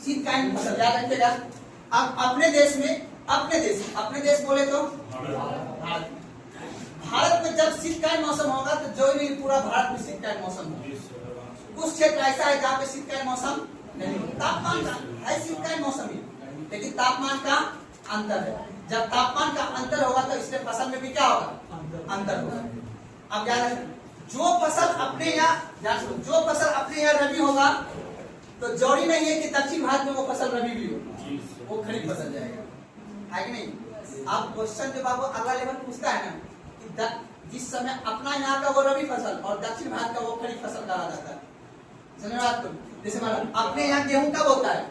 शीतकालीन फसल, याद रखिएगा। अब अपने देश में, अपने देश बोले तो भारत। भारत में जब शीतकालीन मौसम होगा तो जो भी पूरा भारत में शीतकालीन मौसम होगा। कुछ क्षेत्र ऐसा है जहाँ पे शीतकालीन मौसम नहीं, तापमान का है शीतकालीन मौसम ही, लेकिन तापमान का अंतर है। जब तापमान का अंतर होगा तो इसलिए फसल में भी क्या होगा, अंतर होगा। अब याद रखें, जो फसल अपने यहाँ रबी होगा तो जरूरी नहीं है कि दक्षिण भारत में वो फसल रबी भी हो, वो खरीफ फसल जाएगा, है कि नहीं। अब क्वेश्चन जब आपको अगला लेवल पूछता है ना कि जिस समय अपना यहाँ का वो रबी फसल और दक्षिण भारत का वो खरीफ फसल कहा जाता है, समझ रहे आपको। जैसे अपने यहाँ गेहूं कब होता है,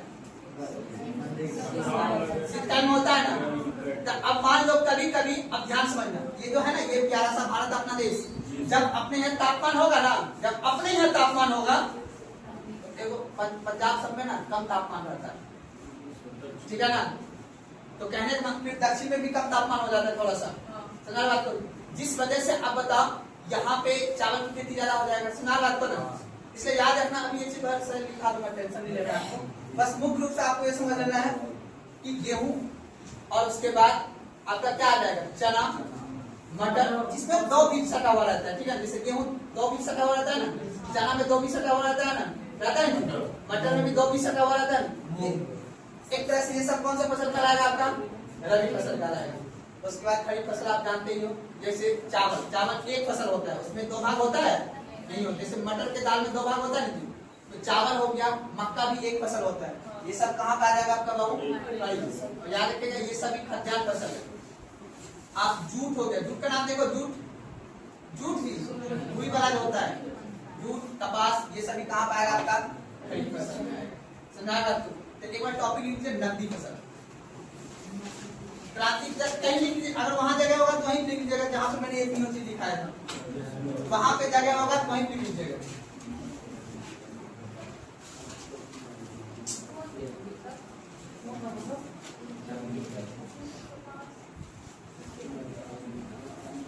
शीतकालीन में होता है ना। तो अब मान लो कभी कभी, अब ध्यान समझना, ये जो है ना ये प्यारा सा भारत अपना देश, जब अपने यहाँ तापमान होगा ना, जब अपने यहाँ तापमान होगा, देखो पंजाब सब में ना कम तापमान रहता है, ठीक है ना। तो कहने का मतलब फिर दक्षिण में भी कम तापमान हो जाता है थोड़ा सा, सुना बात को। जिस वजह से अब बताओ यहाँ पे चावल की खेती ज्यादा हो जाएगा, सुना बात को ना। इसलिए याद रखना, अभी ये चीज से लिखा दूंगा, टेंशन नहीं लेना आपको। बस मुख्य रूप से आपको ये समझ लेना है कि गेहूं और उसके बाद आपका क्या आ जाएगा, चना, मटर, जिसमें 2 बीज सटा हुआ रहता है, ठीक है। जैसे गेहूं 2 बीज सटा हुआ रहता है ना, चना में 2 बीज सटा हुआ रहता है ना, रहता है ना, मटर में भी 2 बीज सटा हुआ रहता है। एक तरह से ये सब कौन सा फसल कहलाएगा, आपका रबी फसल कहलाएगा। उसके बाद खरीफ फसल आप जानते ही हो, जैसे चावल एक फसल होता है, उसमें 2 भाग होता है नहीं होता। जैसे मटर के दाल में 2 भाग होता है नहीं, तो चावल हो गया, मक्का भी एक फसल होता है। ये सब कहाँ पे आ जाएगा आपका बाबू, खरीफ। याद रखिएगा ये सभी खाद्यान्न फसल है। आप जूट हो गया, जूट का नाम देखो, जूट ही रुई वाला जो होता है, जूट, कपास, ये सभी कहाँ पे आएगा आपका, खरीफ फसल में आएगा। समझा। तो एक बार टॉपिक लिख लीजिए, नकदी फसल। क्रांति कहीं लिख लीजिए, अगर वहां जगह होगा तो वहीं लिख लीजिएगा, जहां से मैंने ये तीनों चीज दिखाया था, वहां पे जगह होगा तो वहीं लिख लीजिएगा।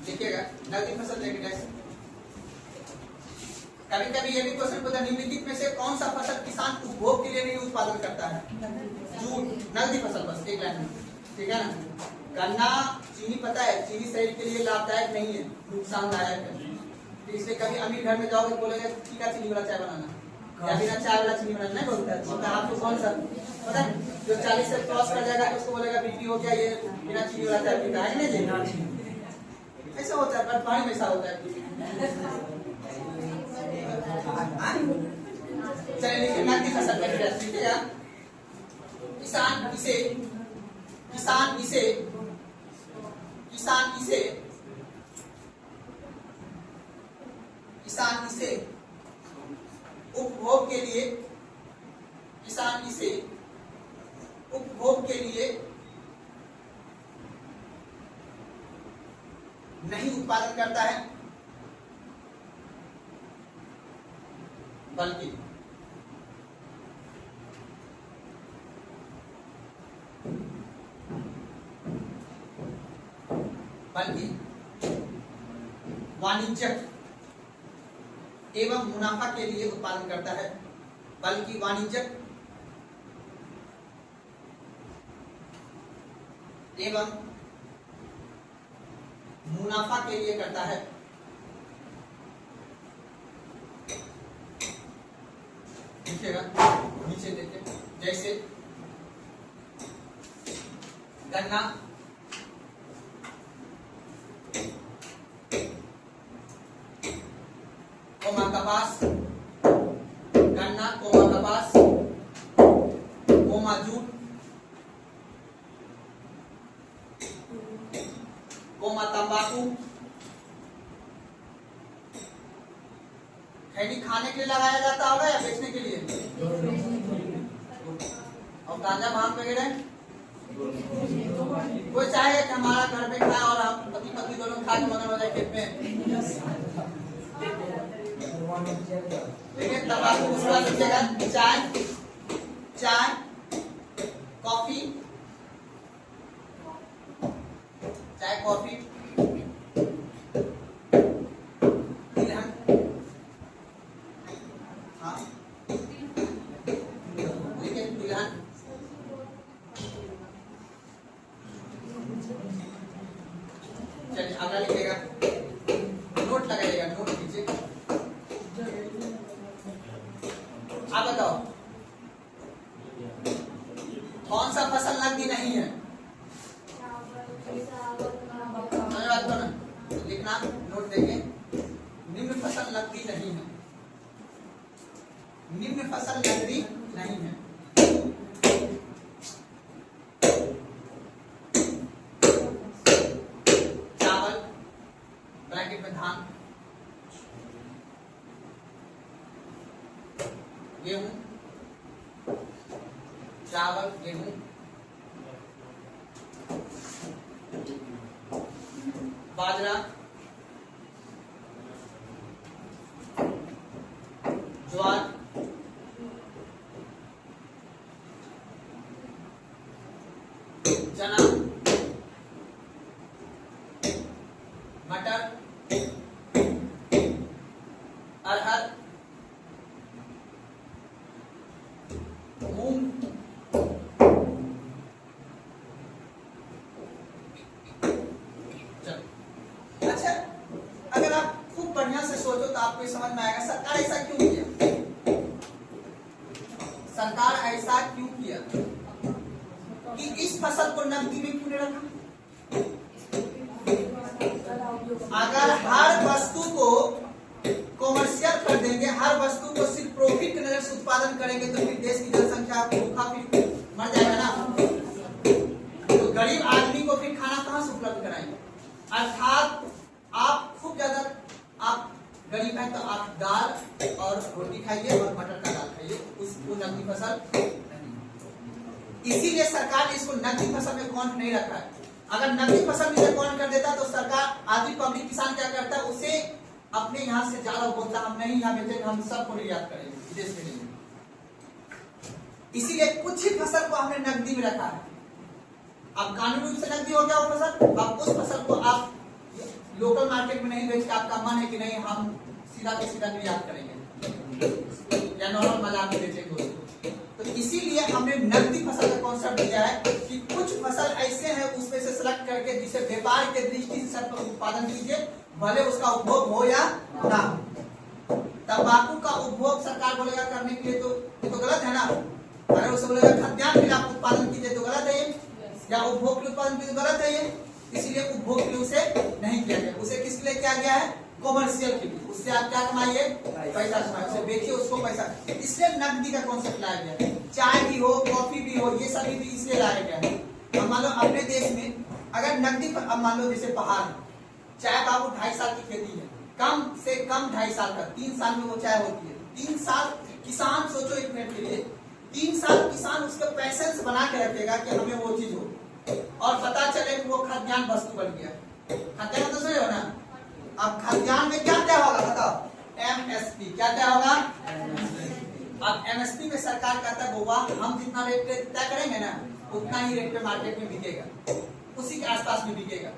देखिएगा नकदी फसल देखिए, कभी कभी ये भी क्वेश्चन पूछा, निम्नलिखित में से कौन सा फसल किसान उपभोग के लिए नहीं उत्पादन करता है, जूट, नकदी फसल, बस एक लाइन में, ठीक है ना। गन्ना, चीनी, पता है चीनी शरीर के लिए लाभदायक नहीं है, नुकसानदायक है। तो इसलिए कभी अमीर घर में जाओगे बोलेगा टीका चीनी वाला चाय बनाना, या बिना चाय वाला चीनी बनाना, नहीं बोलता है। तो आपको कौन सा पता है, जो 40 से क्रॉस कर जाएगा तो उसको बोलेगा बीपी हो गया, ये बिना चीनी वाला चाय पीता है, नहीं ऐसा होता है, पानी में ऐसा होता है। चलिए लिखिए नकदी फसल का डिटेल्स, ठीक है। किसान इसे उपभोग के लिए नहीं उत्पादन करता है, बल्कि वाणिज्यिक एवं मुनाफा के लिए उत्पादन करता है, बल्कि वाणिज्यिक एवं मुनाफा के लिए करता है। देखिएगा नीचे देखिए, जैसे गन्ना, कोमा कपास, गन्ना, कोमा कपास, कोमा जूट, कोमा तंबाकू। खैनी खाने के लिए लगाया जाता होगा या बेचने के लिए, और गांजा भांग वगैरह कोई चाहेगा कि हमारा घर में खाए और हम पति पत्नी दोनों खा के मगन हो जाए खेत में, लेकिन तंबाकू उसके बाद लिखिएगा चाय, कॉफी, तिलहन, हाँ, लेकिन तिलहन बताओ कौन सा फसल नकदी नहीं है? समझ बात को ना, लिखना नोट देंगे। निम्न फसल नकदी नहीं है, निम्न फसल नकदी नहीं है। चावल ब्रैकेट में धान, गेहूं, चावल गेहूं, बाजरा, ज्वार, चना, मटर, अरहर, मूंग, अच्छा, अगर आप खूब बढ़िया से सोचो तो आपको समझ में आएगा सरकार ऐसा क्यों किया। सरकार ऐसा क्यों किया कि इस फसल को नकदी में क्यों नहीं रखा? अगर हर वस्तु को कॉमर्शियल कर देंगे, हर वस्तु को सिर्फ प्रॉफिट की नजर से उत्पादन करेंगे तो फिर देश की जनसंख्या भूखा फिर मर जाएगा ना। तो गरीब आदमी को फिर खाना कहां से उपलब्ध कराएंगे? अर्थात आप खूब ज्यादा आप गरीब हैं तो आप दाल और रोटी खाइए और मटर का दाल खाइए, उसको नकदी फसल नहीं। इसीलिए सरकार ने इसको नकदी फसल में काउंट नहीं रखा है। अगर नकदी फसल में काउंट कर देता तो सरकार आदि पब्लिक किसान क्या करता है, उसे अपने यहाँ से ज्यादा बोलता हम नहीं यहाँ बेचेंगे, हम सबको निर्यात करेंगे विदेश में नहीं। इसीलिए कुछ ही फसल को हमने नकदी में रखा है। अब कानूनी रूप से नकदी हो गया वो फसल, अब उस फसल को आप लोकल मार्केट में नहीं बेच के आपका मन है कि नहीं हम सीधा के सीधा निर्यात करेंगे या नॉर्मल बाजार में बेचेंगे उसको। तो इसीलिए हमने नकदी फसल का कॉन्सेप्ट दिया है कि कुछ फसल ऐसे हैं उसमें से सेलेक्ट करके जिसे व्यापार के दृष्टि से उत्पादन कीजिए, भले उसका उपभोग हो या ना हो। तंबाकू का उपभोग सरकार बोलेगा करने के लिए तो ये तो गलत है ना। अगर उसे बोलेगा खाद्यान्न के लिए आप उत्पादन कीजिए तो गलत है ये, या उपभोग के उत्पादन के लिए गलत है ये। इसलिए उपभोग के लिए उसे नहीं किया गया, उसे किसके लिए किया गया है? कॉमर्शियल के लिए। उससे आप क्या कमाइए? पैसा कमाइए, उसे बेचिए उसको पैसा। इसलिए नकदी का कॉन्सेप्ट लाया गया। चाय भी हो, कॉफी भी हो, ये सभी भी इसलिए लाया गया है। अब मान लो अपने देश में अगर नकदी, अब मान लो जैसे पहाड़ है, चाय बाबू 2.5 साल की खेती है, कम से कम 2.5 साल का, 3 साल में वो चाय होती है। 3 साल किसान, सोचो एक मिनट के लिए, 3 साल किसान उसके पैसेंस बना के रखेगा कि हमें वो चीज हो, और पता चले कि वो खाद्यान्न वस्तु बन गया। खाद्यान्न तो सही हो ना। अब खाद्यान्न में क्या तय होगा बताओ? एमएसपी। क्या तय होगा? अब एमएसपी में सरकार कहता है बोवा हम जितना रेट तय करेंगे ना उतना ही रेट पे मार्केट में बिकेगा, उसी के आसपास में बिकेगा।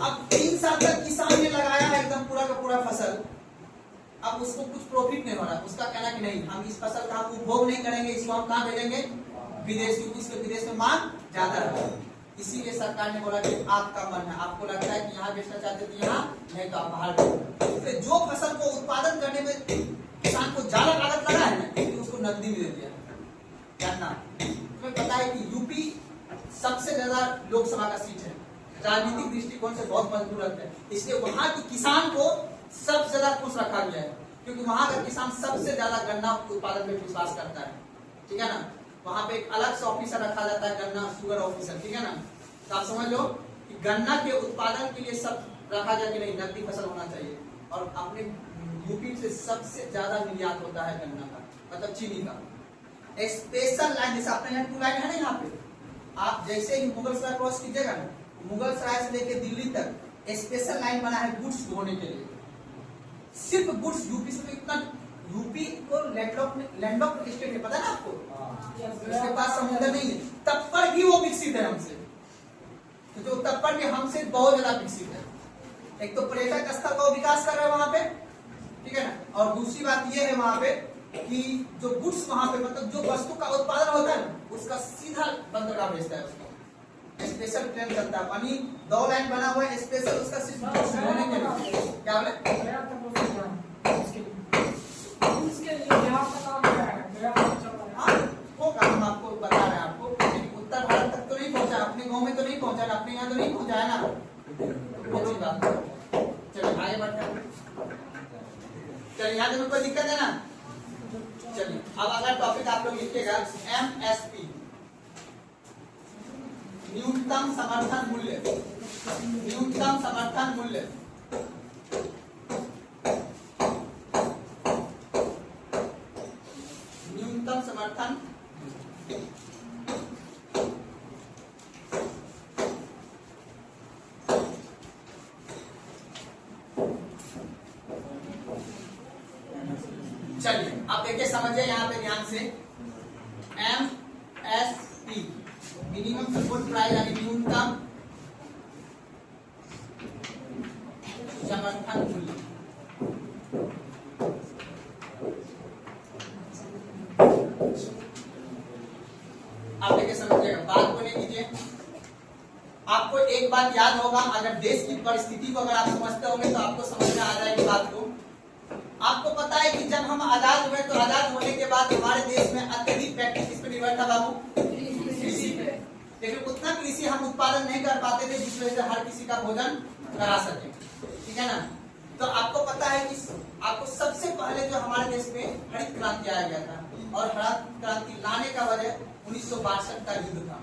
अब 3 साल तक किसान ने लगाया है एकदम पूरा का पूरा फसल, अब उसको कुछ प्रॉफिट नहीं हो रहा। उसका कहना कि नहीं हम इस फसल का उपभोग नहीं करेंगे, इसको हम कहाँ भेजेंगे? विदेश, क्योंकि इसके विदेश में मांग ज्यादा है। इसीलिए सरकार ने बोला कि आपका मन है, आपको लगता है कि यहाँ बेचना चाहते थे यहाँ, नहीं तो आप बाहर बेचो। जो फसल को उत्पादन करने में किसान को ज्यादा लागत लगा है ना, उसको नकदी में दे दिया। जानना तुम्हें पता है कि यूपी सबसे ज्यादा लोकसभा का सीट है, राजनीतिक दृष्टिकोण से बहुत मजबूत रखता है, इसलिए वहां के किसान को सबसे ज्यादा खुश रखा गया है, क्योंकि वहां का किसान सबसे ज्यादा गन्ना उत्पादन में विश्वास करता है। ठीक है ना। वहां पे एक अलग से ऑफिसर रखा जाता है, गन्ना शुगर ऑफिसर। ठीक है ना। तो आप समझ लो कि गन्ना के उत्पादन के लिए सब रखा जाए कि नहीं नकदी फसल होना चाहिए। और अपने यूपी से सबसे ज्यादा निर्यात होता है गन्ना का, मतलब चीनी का। स्पेशल लाइन जैसे अपने यहाँ 2 लाइन है ना, यहाँ पे आप जैसे ही मुगल सराय क्रॉस कीजिएगा ना, मुगल सराय से लेके दिल्ली तक स्पेशल लाइन बना है गुड्स ढोने के लिए, सिर्फ गुड्स। यूपी से तो इतना, यूपी को लैंडलॉक स्टेट है, पता है ना आपको, उसके पास समुद्र नहीं है, तब पर भी वो विकसित है हमसे। तो जो तब पर भी हमसे बहुत ज्यादा विकसित है। एक तो पर्यटक स्थल का विकास कर रहे हैं वहां पे, ठीक है ना। और दूसरी बात ये है वहां पे कि जो गुड्स वहां पे, मतलब जो वस्तु का उत्पादन होता है ना, उसका सीधा बंदरगाह भेजता है उसको। स्पेशल ट्रेन चलता है, पानी 2 लाइन बना हुआ है स्पेशल, उसका सिर्फ गुड्स ढोने के लिए। क्या बोले? कोई दिक्कत है ना? चलिए अब अगला टॉपिक आप लोग लिखिएगा एमएसपी, न्यूनतम समर्थन मूल्य। न्यूनतम समर्थन मूल्य न्यूनतम समर्थन चलिए आप देखिए समझिए यहाँ पे ध्यान से, एमएसपी मिनिमम सपोर्ट प्राइस यानी न्यूनतम समर्थन मूल्य। आप देखिए समझिएगा, बात को नहीं कीजिए। आपको एक बात याद होगा, अगर देश की परिस्थिति को अगर आप समझते होंगे तो आपको समझ में आ जाएगी बात को। आपको पता है कि जब हम आजाद हुए तो आजाद होने के बाद हमारे देश में अत्यधिक फैक्ट्री किस पे निर्भर था बाबू? कृषि पे। लेकिन उतना कृषि हम उत्पादन नहीं कर पाते थे जिस वजह से हर किसी का भोजन करा सके, ठीक है ना? तो आपको पता है कि आपको सबसे पहले जो हमारे देश में हरित क्रांति आया गया था, और हरित क्रांति लाने का वजह 1962 का युद्ध था।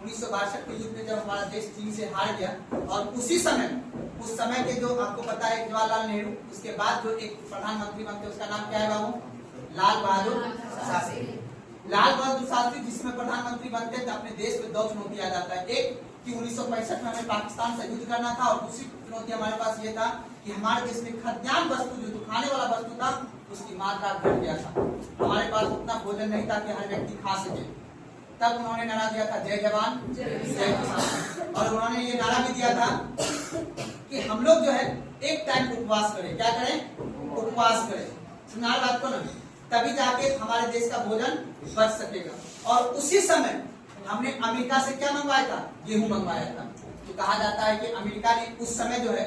1962 के युद्ध में जब हमारा देश चीन से हार गया, और उसी समय उस समय के जो आपको पता है जवाहरलाल नेहरू, उसके बाद जो एक प्रधानमंत्री बनते उसका नाम क्या है बाबू? लाल बहादुर शास्त्री। लाल बहादुर शास्त्री जिसमें प्रधानमंत्री बनते थे, अपने देश में दो चुनौती आ जाता है। एक कि 1965 में हमें पाकिस्तान से युद्ध करना था, और दूसरी चुनौती हमारे पास ये था कि हमारे देश में खाद्यान्न वस्तु जो खाने वाला वस्तु था उसकी मात्रा घट गया था। हमारे पास उतना भोजन नहीं था कि हर व्यक्ति खा सके। तब उन्होंने नारा दिया था जय जवान जय किसान, और उन्होंने ये नारा भी दिया था कि हम लोग जो है एक टाइम उपवास करें। क्या करें? उपवास करें। सुना बात को ना, तभी जाके हमारे देश का भोजन बच सकेगा। और उसी समय हमने अमेरिका से क्या मंगवाया था? गेहूं मंगवाया था। तो कहा जाता है कि अमेरिका ने उस समय जो है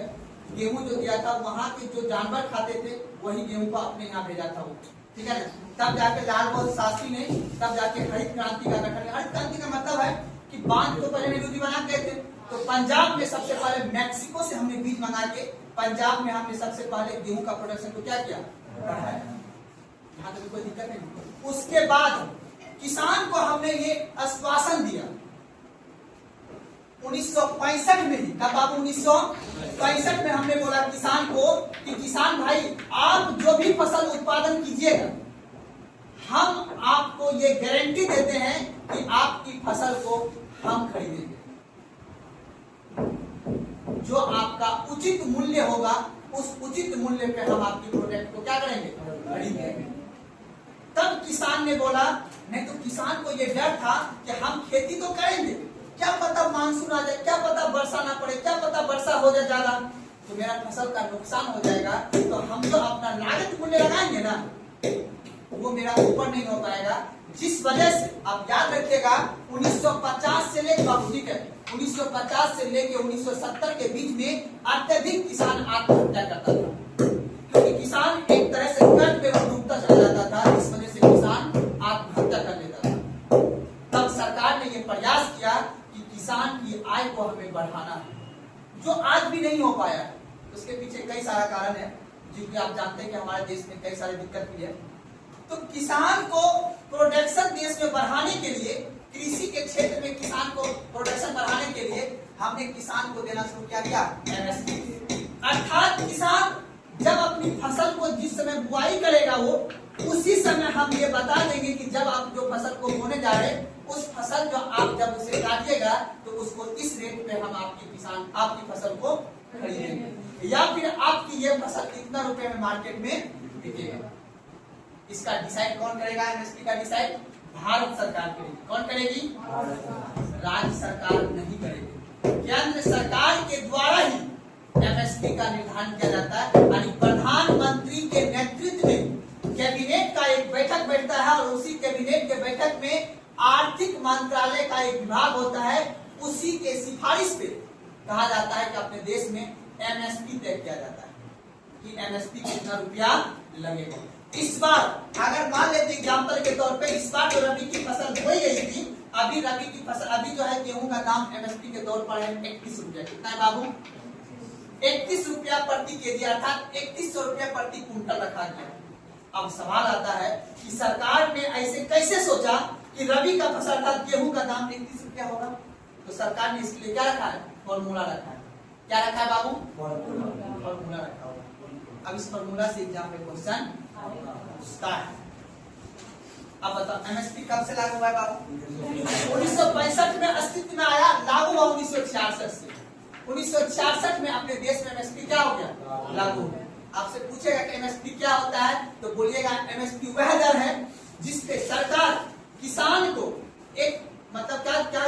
गेहूं जो दिया था, वहां के जो जानवर खाते थे वही गेहूं को अपने यहाँ भेजा था वो, ठीक है ना? तब जाके लाल बहादुर शास्त्री ने तब जाके हरित क्रांति का गठन। हरित क्रांति का मतलब है कि बांध तो पहले नेहरू जी बना गए थे, तो पंजाब में सबसे पहले मैक्सिको से हमने बीज मंगा के पंजाब में हमने सबसे पहले गेहूं का प्रोडक्शन को क्या किया? बढ़ाया। यहाँ तो कोई दिक्कत नहीं। उसके बाद किसान को हमने ये आश्वासन दिया 1965 में ही। कब बाबू? 1965 में हमने बोला किसान को कि किसान भाई आप जो भी फसल उत्पादन कीजिएगा, हम आपको ये गारंटी देते हैं कि आपकी फसल को हम खरीदेंगे। जो आपका उचित मूल्य होगा उस उचित मूल्य पे हम आपकी प्रोडक्ट को क्या करेंगे? खरीदेंगे। तब किसान ने बोला, नहीं तो किसान को ये डर था कि हम खेती तो करेंगे, क्या पता मानसून आ जाए, क्या पता वर्षा ना पड़े, क्या पता वर्षा हो जाए ज्यादा तो मेरा फसल का नुकसान हो जाएगा, तो हम जो अपना लागत मूल्य लगाएंगे ना वो मेरा ऊपर नहीं हो पाएगा। जिस वजह से आप याद रखिएगा 1950 से लेकर 1950 से लेकर 1970 के बीच में अत्यधिक किसान आत्महत्या करता था, क्योंकि किसान एक तरह से कर्ज में डूबता चला जाता था। इस वजह से किसान आत्महत्या कर लेता था। तब सरकार ने यह प्रयास किया कि किसान की आय को हमें बढ़ाना है, जो आज भी नहीं हो पाया है। उसके पीछे कई सारा कारण है, जिनकी आप जानते हैं कि हमारे देश में कई सारी दिक्कत भी है। तो किसान को प्रोडक्शन देश में बढ़ाने के लिए, कृषि के क्षेत्र में किसान को प्रोडक्शन बढ़ाने के लिए हमने किसान को देना शुरू किया एमएसपी। अर्थात किसान जब अपनी फसल को जिस समय बुआई करेगा वो उसी समय हम ये बता देंगे कि जब आप जो फसल को बोने जा रहे हैं उस फसल जो आप जब उसे काटिएगा तो उसको इस रेट पे हम आपकी फसल को खरीदेंगे, या फिर आपकी ये फसल इतना रुपए में मार्केट में बिकेगा। इसका डिसाइड कौन करेगा? एमएसपी का डिसाइड भारत सरकार करेगी। कौन करेगी? राज्य सरकार नहीं करेगी। केंद्र सरकार के द्वारा ही एमएसपी का निर्धारण किया जाता है। यानी प्रधानमंत्री के नेतृत्व में कैबिनेट का एक बैठक बैठता है, और उसी कैबिनेट के बैठक में आर्थिक मंत्रालय का एक विभाग होता है। उसी के सिफारिश पे कहा जाता है कि अपने देश में एमएसपी तय किया जाता है कि एमएसपी कितना रुपया लगेगा। इस बार अगर मान लेते एग्जाम्पल के तौर पे, इस बार जो रबी की फसल बोई गई थी, अभी रबी की फसल, अभी जो है गेहूं का दाम एमएसपी के तौर पर है 31 रुपया। कितना है बाबू? 31 रुपया प्रति केजी, अर्थात 3100 रुपया प्रति कुंटल रखा गया। अब सवाल आता है कि सरकार ने ऐसे कैसे सोचा कि रबी का फसल अर्थात गेहूं का दाम 31 रुपया होगा। तो सरकार ने इसके लिए क्या रखा है, फॉर्मूला रखा है। क्या रखा है बाबू, फॉर्मूला रखा होगा। अब इस फॉर्मूला से एग्जाम में क्वेश्चन पूछता है। अब बताओ एमएसपी कब से लागू हुआ है बाबू, 1965 में अस्तित्व में आया, लागू हुआ 1966 से। 1966 में अपने देश में एमएसपी क्या हो गया, लागू हो गया। आपसे पूछेगा कि एमएसपी क्या होता है, तो बोलिएगा एमएसपी वह दर है जिसपे सरकार किसान को एक मतलब क्या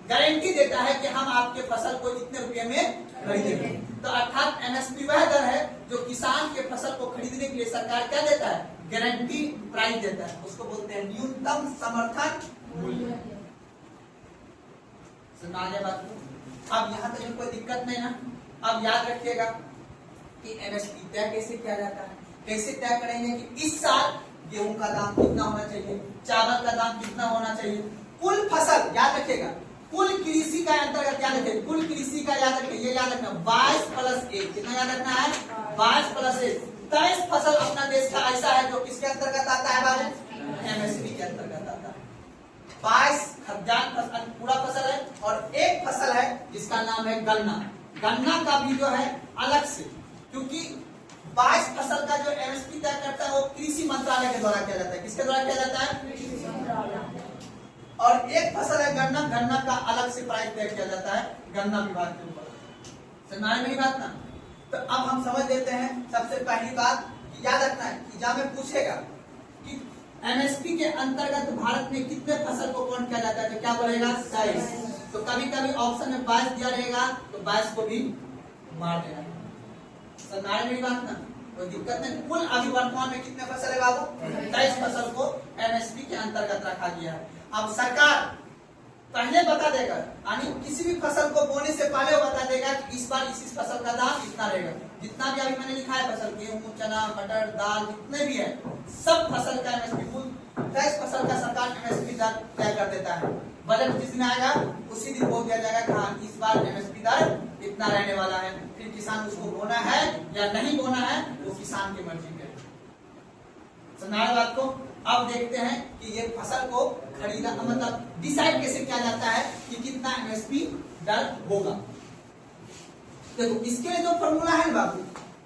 गारंटी देता है कि हम आपके फसल को इतने रुपए में खरीदेंगे। तो अर्थात एमएसपी वह दर है जो किसान के फसल को खरीदने के लिए सरकार क्या देता है, गारंटी प्राइस देता है। उसको बोलते हैं न्यूनतम समर्थन मूल्य। समझ आ गया बात को? अब यहाँ तक कोई दिक्कत नहीं ना। अब याद रखिएगा कि एमएसपी तय कैसे किया जाता है, कैसे तय करेंगे कि इस साल गेहूं का दाम कितना होना चाहिए, चावल का दाम कितना होना चाहिए, कुल फसल याद रखिएगा, कुल कृषि का अंतर्गत याद रखिए, कुल कृषि का याद रखिए, ये याद रखना 22+1 कितना याद रखना है, 22+1 23 फसल अपना देश का ऐसा है जो किसके अंतर्गत आता है बाबू, एमएसपी के अंतर्गत आता है। 22,000 पूरा फसल है और एक फसल है जिसका नाम है गन्ना। गन्ना का भी जो है अलग से, क्योंकि 22 फसल का जो एमएसपी तय करता है वो कृषि मंत्रालय के द्वारा किया जाता है। किसके द्वारा किया जाता है, और एक फसल है गन्ना, गन्ना का अलग से प्राइस तय किया जाता है गन्ना विभाग के ऊपर। समझ में बात ना। तो अब हम समझ लेते हैं सबसे पहली बात याद रखना है कि एग्जाम में पूछेगा कि एमएसपी के अंतर्गत भारत में कितने फसल को काउंट किया जाता है, तो क्या बोलेगा 22। तो कभी कभी ऑप्शन में 22 दिया रहेगा तो 22 को भी मार देना। समझ में बात ना, कोई दिक्कत नहीं। कुल अभी वर्तमान में कितने फसल है बाबू, 23 फसल को एमएसपी के अंतर्गत रखा गया है। अब सरकार पहले बता देगा, यानी किसी भी फसल को बोने से पहले वो बता देगा कि इस बार इस फसल का दाम इतना रहेगा। जितना भी अभी मैंने लिखा है फसल, गेहूं, चना, मटर, दाल, जितने भी है सब फसल का एमएसपी, कुल 23 फसल का सरकार एमएसपी दर तय कर देता है। बजट जिस दिन आएगा उसी दिन बोल दिया जाएगा कि हाँ इस बार एमएसपी दर इतना रहने वाला है। फिर किसान उसको बोना है या नहीं बोना है वो किसान की मर्जी पे। समझा बात को? अब देखते हैं कि ये फसल को खरीदा मतलब डिसाइड कैसे किया जाता है कि कितना एमएसपी दर होगा। देखो इसके लिए जो फॉर्मूला है ना बाबू,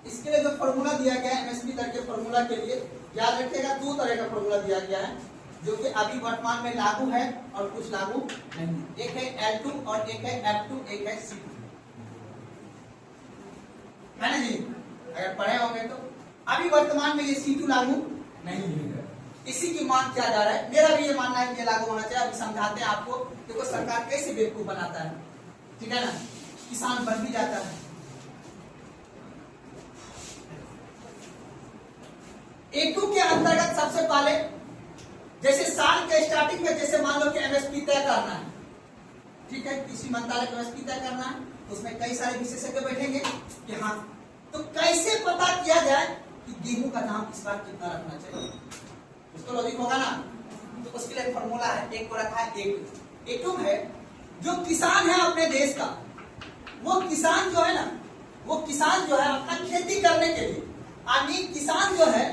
इसके लिए जो फॉर्मूला दिया गया है एमएसपी दर के फॉर्मूला के लिए, याद रखिएगा 2 तरह का फॉर्मूला दिया गया है जो कि अभी वर्तमान में लागू है और कुछ लागू नहीं। एक है L2 और एक है F2, एक है C2, है ना जी? अगर पढ़े होंगे तो अभी वर्तमान में ये C2 लागू नहीं है। इसी की मांग किया जा रहा है। मेरा भी ये मानना है कि ये लागू होना चाहिए। अभी समझाते हैं आपको। देखो सरकार कैसे बेवकूफ बनाता है, ठीक है ना, किसान बन भी जाता है। A2 के अंतर्गत सबसे पहले जैसे साल के स्टार्टिंग में जैसे मान लो कि एमएसपी तय करना है, ठीक है, कृषि मंत्रालय को एमएसपी तय करना है, उसमें कई सारे विशेषज्ञ बैठेंगे कि हाँ तो कैसे पता किया जाए कि गेहूं का दाम इस बार कितना रखना चाहिए, उसको लॉजिक होगा ना। तो उसके लिए फॉर्मूला है, एक को रखा है A2 है जो किसान है अपने देश का, वो किसान जो है ना, वो किसान जो है अपना खेती करने के लिए, यानी किसान जो है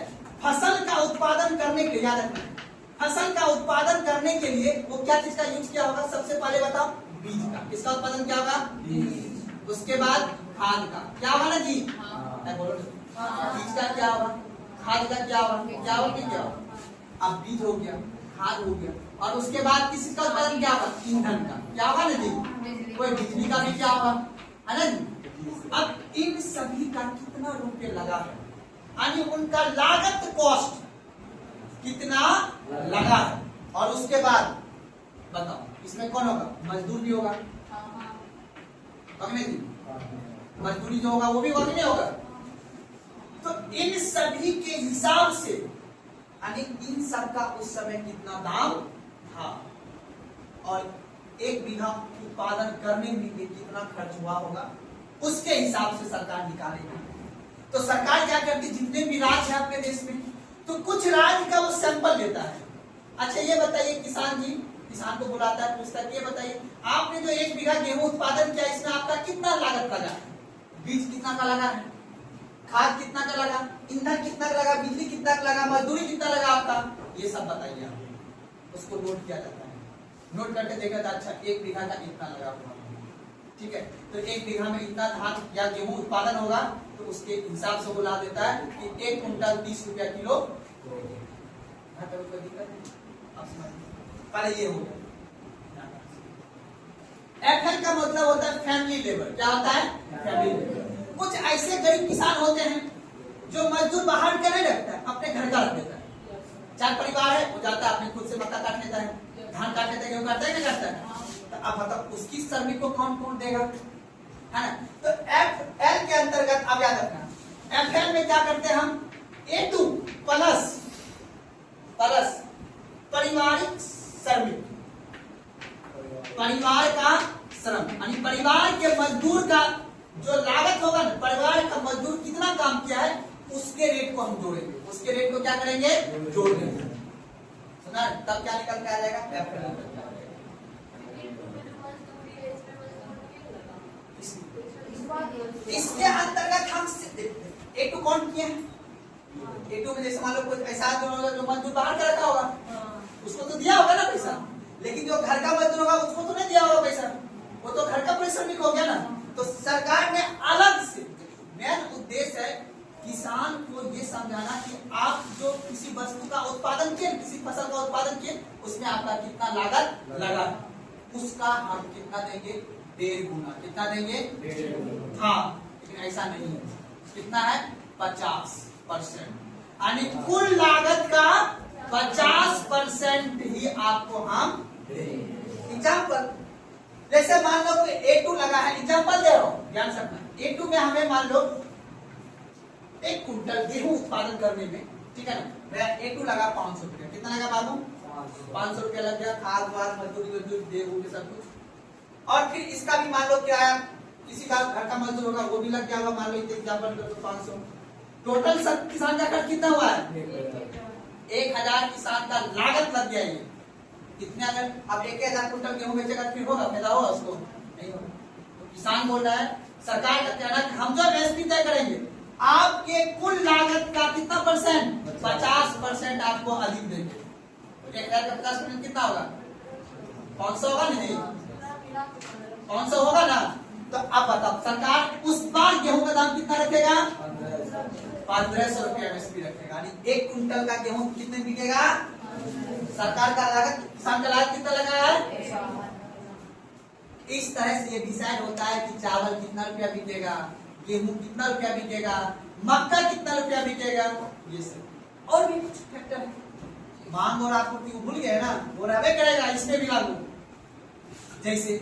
फसल का उत्पादन करने के लिए, याद रखना फसल का उत्पादन करने के लिए वो क्या चीज का यूज किया होगा, सबसे पहले बताओ बीज का। किसका उत्पादन क्या होगा, बीज। उसके बाद खाद का क्या होगा ना जी, बोलो बीज का क्या होगा, खाद का क्या होगा, क्या होगा क्या होगा। अब बीज हो गया, खाद हो गया, और उसके बाद किसी का उत्पादन क्या होगा, ईंधन का क्या होगा ना जी, कोई बिजली का भी क्या होगा, है ना जी। अब इन सभी का कितना रुपये लगा है, यानी उनका लागत कॉस्ट कितना लगा है, और उसके बाद बताओ इसमें कौन होगा, मजदूर भी होगा, जी मजदूरी जो होगा वो भी वही नहीं होगा। तो इन सभी के हिसाब से यानी इन सब का उस समय कितना दाम था और एक बीघा उत्पादन करने में कितना खर्च हुआ होगा, उसके हिसाब से सरकार निकालेगी। तो सरकार क्या करती, जितने भी राज्य है अपने देश में, तो कुछ राज्य का वो सैंपल लेता है। अच्छा ये बताइए किसान जी, किसान को बुलाता है, पूछता है ये बताइए आपने जो 1 बीघा गेहूं उत्पादन किया इसमें आपका कितना लागत लगा है, बीज कितना का लगा है, खाद कितना का लगा, ईंधन कितना का लगा, बिजली कितना का लगा, मजदूरी कितना लगा आपका, ये सब बताइए आप। उसको नोट किया जाता है, नोट करके देखा था अच्छा 1 बीघा का इतना लगा हुआ, ठीक है। तो 1 बीघा में इतना धान या गेहूं उत्पादन होगा, तो उसके हिसाब से वो ला देता है कि 1 कुंटल 30 रुपया किलो। पहले ये हो गया। एफएल का मतलब होता है फैमिली लेबर। क्या होता है? Family labour. कुछ ऐसे गरीब किसान होते हैं जो मजदूर बाहर के नहीं रखता है, अपने घर का रख देता है। 4 परिवार है, वो जाता है अपने खुद से मक्का काट लेता है, धान काट लेता है, गेहूं काटता है, नहीं काटता है। तो अब मतलब उसकी श्रमिक को कौन कौन देगा, है ना। तो एफएल के अंतर्गत अब याद रखना, एफएल में क्या करते हैं हम, A2 प्लस पारिवारिक श्रमिक, परिवार का श्रम, यानी परिवार के मजदूर का जो लागत होगा ना, परिवार का मजदूर कितना काम किया है उसके रेट को हम जोड़ेंगे, उसके रेट को क्या करेंगे, जोड़ देंगे। सुना, तब क्या निकल के आ जाएगा, इसके अंतर्गत हम A2 कौन किए हैं, A2 में जैसे मान लो कुछ ऐसा जो मजदूर बाहर का रखा होगा, उसको तो दिया होगा ना पैसा, लेकिन जो घर का मजदूर होगा उसको तो नहीं दिया होगा पैसा, वो तो घर का श्रमिक हो गया ना। तो सरकार ने अलग से, मेन उद्देश्य है किसान को ये समझाना कि आप जो किसी वस्तु का उत्पादन किए, किसी फसल का उत्पादन किए, उसमें आपका कितना लागत लगा, उसका हम कितना देंगे, 1.5 गुना। कितना देंगे, 1.5 गुना। हाँ, लेकिन ऐसा नहीं है, कितना है, 50%, यानी कुल लागत का 50% ही आपको हम देंगे। एग्जाम्पल, जैसे मान लो कोई A2 लगा है, एग्जाम्पल दे रहा हूं, ध्यान से रखना। A2 में हमें मान लो 1 कुंटल गेहूं उत्पादन करने में, ठीक है ना, मेरा A2 लगा 500 रुपया। कितना लगा बाबू, 500 रुपया लग गया, खाद वाद मजदूरी गेहूं सब कुछ। और फिर इसका भी मान लो किराया, किसी का घर का मजदूर होगा वो भी लग गया होगा, मान लो एग्जाम्पल कर दो 500। टोटल सब किसान का खर्च कितना हुआ है, 1000 किसान का लागत लग गया। ये कितने, अगर अब 1000 कुंटल गेहूं बेचेगा फिर होगा फायदा, होगा उसको, नहीं होगा। तो किसान बोल रहा है, सरकार का कहना है कि हम जो एमएसपी तय करेंगे, आपके कुल लागत का कितना परसेंट, 50% आपको अधिक देंगे। 1000 का 50% कितना होगा, 500 होगा, नहीं 500 होगा ना। तो अब बताओ, सरकार उस बार गेहूं का दाम कितना रखेगा, 1500 रुपया एमएसपी रखेगा, यानी 1 कुंटल का गेहूं कितने बिकेगा, सरकार का लागत, किसान का लागत कितना लगा है। इस तरह से ये डिसाइड होता है कि चावल कितना रुपया बिकेगा, गेहूं कितना रुपया बिकेगा, मक्का कितना रुपया बिकेगा, ये सब। और भी कुछ फैक्टर है, मांग और आपूर्ति भूल गए ना, वो रहबे करेगा, इसमें भी लागू। जैसे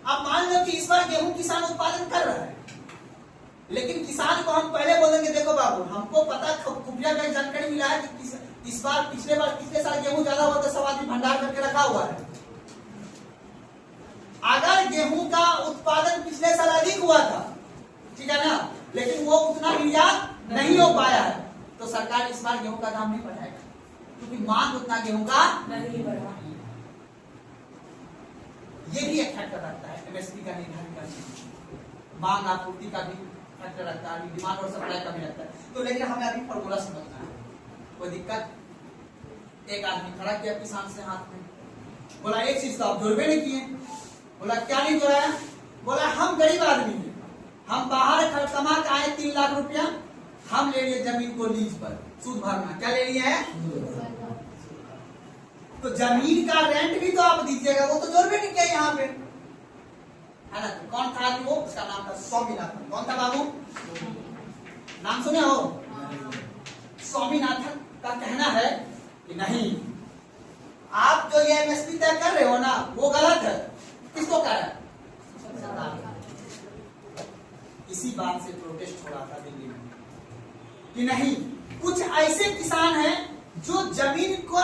अब मान लो कि इस बार गेहूं किसान उत्पादन कर रहा है, लेकिन किसान को हम पहले बोलेंगे, देखो बाबू, हमको पता खुफिया में जानकारी मिला है कि इस बार पिछले साल गेहूं ज्यादा हुआ, तो सब आदमी भंडार करके रखा हुआ है। अगर गेहूं का उत्पादन पिछले साल अधिक हुआ था, ठीक है ना, लेकिन वो उतना निर्यात नहीं हो पाया है, तो सरकार इस बार गेहूं का दाम नहीं बढ़ाएगा, क्योंकि मांग उतना गेहूं का नहीं बढ़ा। ये भी एक फैक्टर रखता है एमएसपी का निर्धारण करने में, मांग आपूर्ति का भी फैक्टर रखता है, डिमांड और सप्लाई का भी रखता है। तो लेकिन हमें अभी फॉर्मूला समझना है, कोई दिक्कत। एक आदमी खड़ा किया किसान से हाथ में, बोला एक चीज तो आप जोड़बे नहीं किए। बोला क्या नहीं जोड़ा है, बोला हम गरीब आदमी हैं, हम बाहर खर्च कमा के आए 3 लाख रुपया, हम ले लिए जमीन को लीज पर, सूद भरना। क्या ले लिए है, तो जमीन का रेंट भी तो आप दीजिएगा, वो तो जोड़बे नहीं किया यहाँ पे, है ना। तो कौन था वो, उसका नाम था स्वामीनाथन। कौन था बाबू, नाम सुने हो, स्वामीनाथन का कहना है कि नहीं, आप जो ये एमएसपी तय कर रहे हो ना, वो गलत है। किसको कह रहा है, इसी बात से प्रोटेस्ट हो रहा था दिल्ली में कि नहीं, कुछ ऐसे किसान हैं जो जमीन का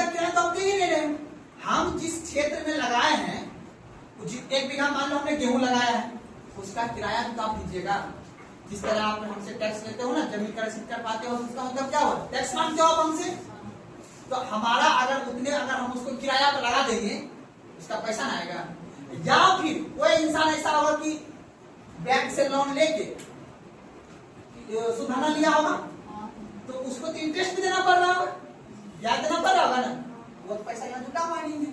किराया तो आप दे ही नहीं रहे, हम जिस क्षेत्र में लगाए हैं, 1 बीघा मान लो हमने गेहूं लगाया है, उसका किराया भी तो आप दीजिएगा। जिस तरह आप हमसे टैक्स लेते हो ना, जमीन का रसीद कर पाते हो, उसका मतलब क्या हुआ, टैक्स मांगते हो आप हमसे। तो हमारा अगर हम उसको किराया पर लगा देंगे, उसका पैसा ना आएगा। या फिर कोई इंसान ऐसा होगा कि बैंक से लोन लेके सुधाना लिया होगा तो उसको तो इंटरेस्ट भी देना पड़ रहा होगा, ब्याज देना पड़ रहा होगा ना, वो पैसा यहाँ जुटा हुआ नहीं है।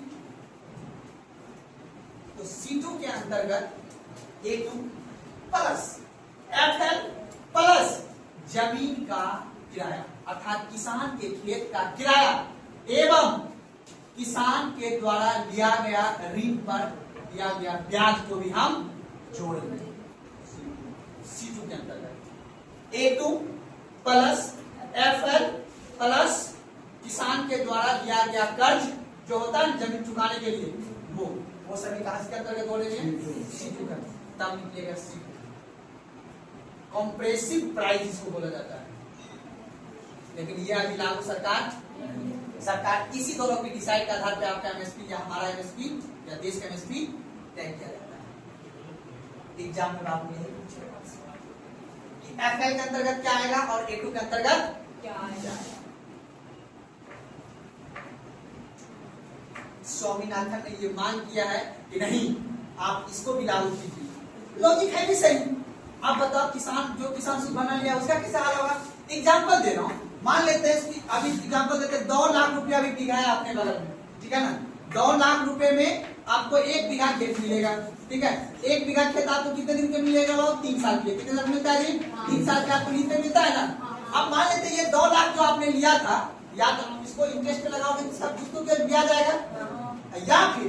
तो C2 के अंतर्गत A2 प्लस FL प्लस जमीन का किराया अर्थात किसान के खेत का किराया एवं किसान के द्वारा लिया गया ऋण पर दिया गया ब्याज को भी हम जोड़ेंगे। C2 के अंतर्गत A2 प्लस FL प्लस किसान के द्वारा लिया गया कर्ज जो होता है जमीन चुकाने के लिए, वो सभी कहां से अंतर्गत जोड़ेंगे? C2 का, तब निकलेगा C2। कॉम्प्रेसिव प्राइस इसको बोला जाता है, लेकिन ये अभी लागू सरकार इसी दोनों की डिसाइड के आधार पे आपका एमएसपी या हमारा एमएसपी या देश का एमएसपी तय किया जाता है। एग्जाम में आपको यही पूछेगा कि एफएल के अंतर्गत क्या आएगा और A2 के अंतर्गत क्या आएगा। स्वामीनाथन ने ये मांग किया है कि नहीं आप इसको भी लागू कीजिए, लॉजिक है भी सही। आप बताओ जो किसान सूद बना लिया उसका किस हाल होगा। एग्जाम्पल दे रहा हूँ, मान लेते हैं अभी एग्जाम्पल देते हैं 2 लाख रुपया भी बिका है आपके बगल में, ठीक है ना। 2 लाख रुपए में आपको 1 बीघा खेत मिलेगा, ठीक है। 1 बीघा खेत आपको कितने दिन के मिलेगा? वो 3 साल के। कितने साल मिलता है जी? 3 साल के आपको लीज पे मिलता है ना। अब मान लेते हैं ये 2 लाख जो आपने लिया था, या तो आप इसको इंटरेस्ट पे लगाओगे सब उसको ब्याज आएगा, या फिर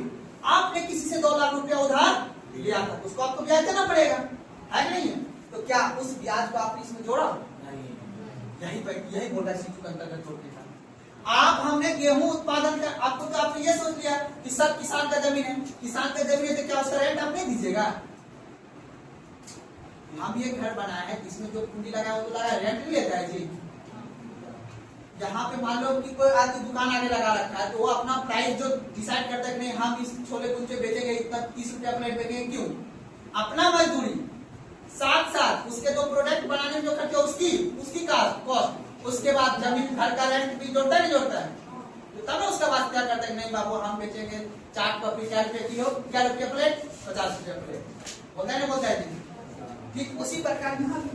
आपने किसी से 2 लाख रुपया उधार लिया था उसको आपको ब्याज देना पड़ेगा, है नहीं है? तो क्या उस ब्याज को आपने इसमें जोड़ा? यही बोल रहा है C2 के अंतर्गत जोड़ने का। आप हमने गेहूं उत्पादन कर, आपको तो आपने ये सोच लिया कि सब किसान का जमीन है, किसान का जमीन है तो क्या उसका रेंट आप नहीं दीजिएगा? हम ये घर बनाया है, इसमें जो पूंजी लगाया वो तो लगा रेंट नहीं लेता है जी। यहाँ पे मान लो कि कोई आदमी दुकान आगे लगा रखा है तो वो अपना प्राइस जो डिसाइड करता है कि नहीं हम इस छोले कुलचे बेचेंगे इतना 30 रुपया प्लेट बेचेंगे, क्यों? अपना मजदूरी साथ साथ उसके जो प्रोडक्ट बनाने में जो खर्चा उसकी कॉस्ट, उसके बाद जमीन घर का रेंट भी जोड़ता नहीं जोड़ता है, तो तब उसका बात क्या करता है नहीं बाबू हम बेचेंगे चाट पपड़ी क्या रुपये किलो, क्या रुपया प्लेट, 50 रुपया प्लेट, बोलता है ना बोलता है जी। ठीक उसी प्रकार यहाँ भी,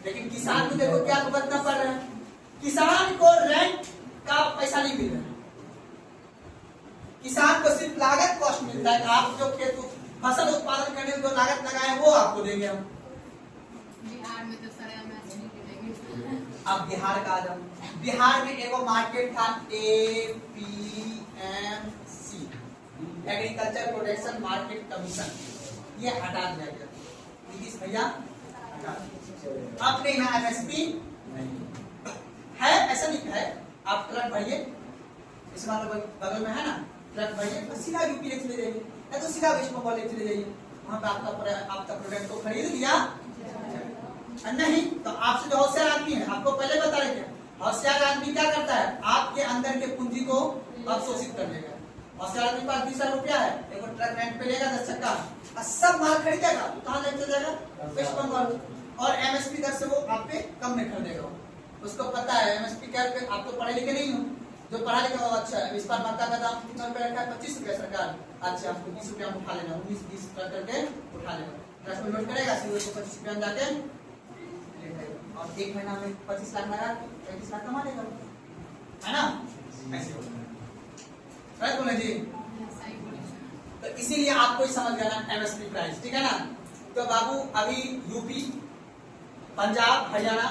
लेकिन किसान को देखो क्या भुगतना पड़ रहा है, किसान को रेंट का पैसा नहीं मिल रहा है, किसान को सिर्फ लागत कॉस्ट मिलता है। आप जो खेत फसल उत्पादन करने में जो लागत लगाए वो आपको देंगे हम। बिहार में तो सारे देंगे। अब बिहार का आदम, बिहार में एगो मार्केट था APMC, agriculture production market commission, ये हटा दिया गया। नीतीश भैया हटा दिया। अपने यहाँ MSP है, ऐसा नहीं है। आप ट्रक भरिए, इस बगल में है ना, ट्रक भरिए सीधा यूपी ले चले जाइए या तो सीधा वेस्ट बंगाल ले चले जाइए, वहां पे आपका प्रोडक्ट को खरीद लिया। नहीं तो आपसे जो होशियार आदमी है, आपको पहले बता रहे थे, होशियार आदमी क्या करता है? आपके अंदर के पूंजी को अवशोषित कर लेगा। होशियार आदमी पास 20,000 रुपया है, एक ट्रक रेंट पे लेगा 10 चक्का और सब माल खरीदेगा, कहाँ ले जाएगा? वेस्ट बंगाल। और MSP दर से वो आप पे कम में खरीदेगा। उसको पता है MSP क्या रुपये, आप तो पढ़े लिखे नहीं हो, जो पढ़ा लिखा हो अच्छा है। इस बार मक्का का दाम कितना रुपया रखा है? 25 रुपया सरकार, अच्छा आपको 20 रुपया उठा लेना, 19-20 करके उठा लेना, ट्रक में लोड करेगा, फिर उसको 25 रुपया में जाके और 1 महीना में 25 लाख लगा 35 लाख कमा लेगा, है ना? ऐसे होता है, राइट बोले जी। तो इसीलिए आपको समझ गया ना MSP प्राइस, ठीक है ना। तो बाबू अभी यूपी, पंजाब, हरियाणा,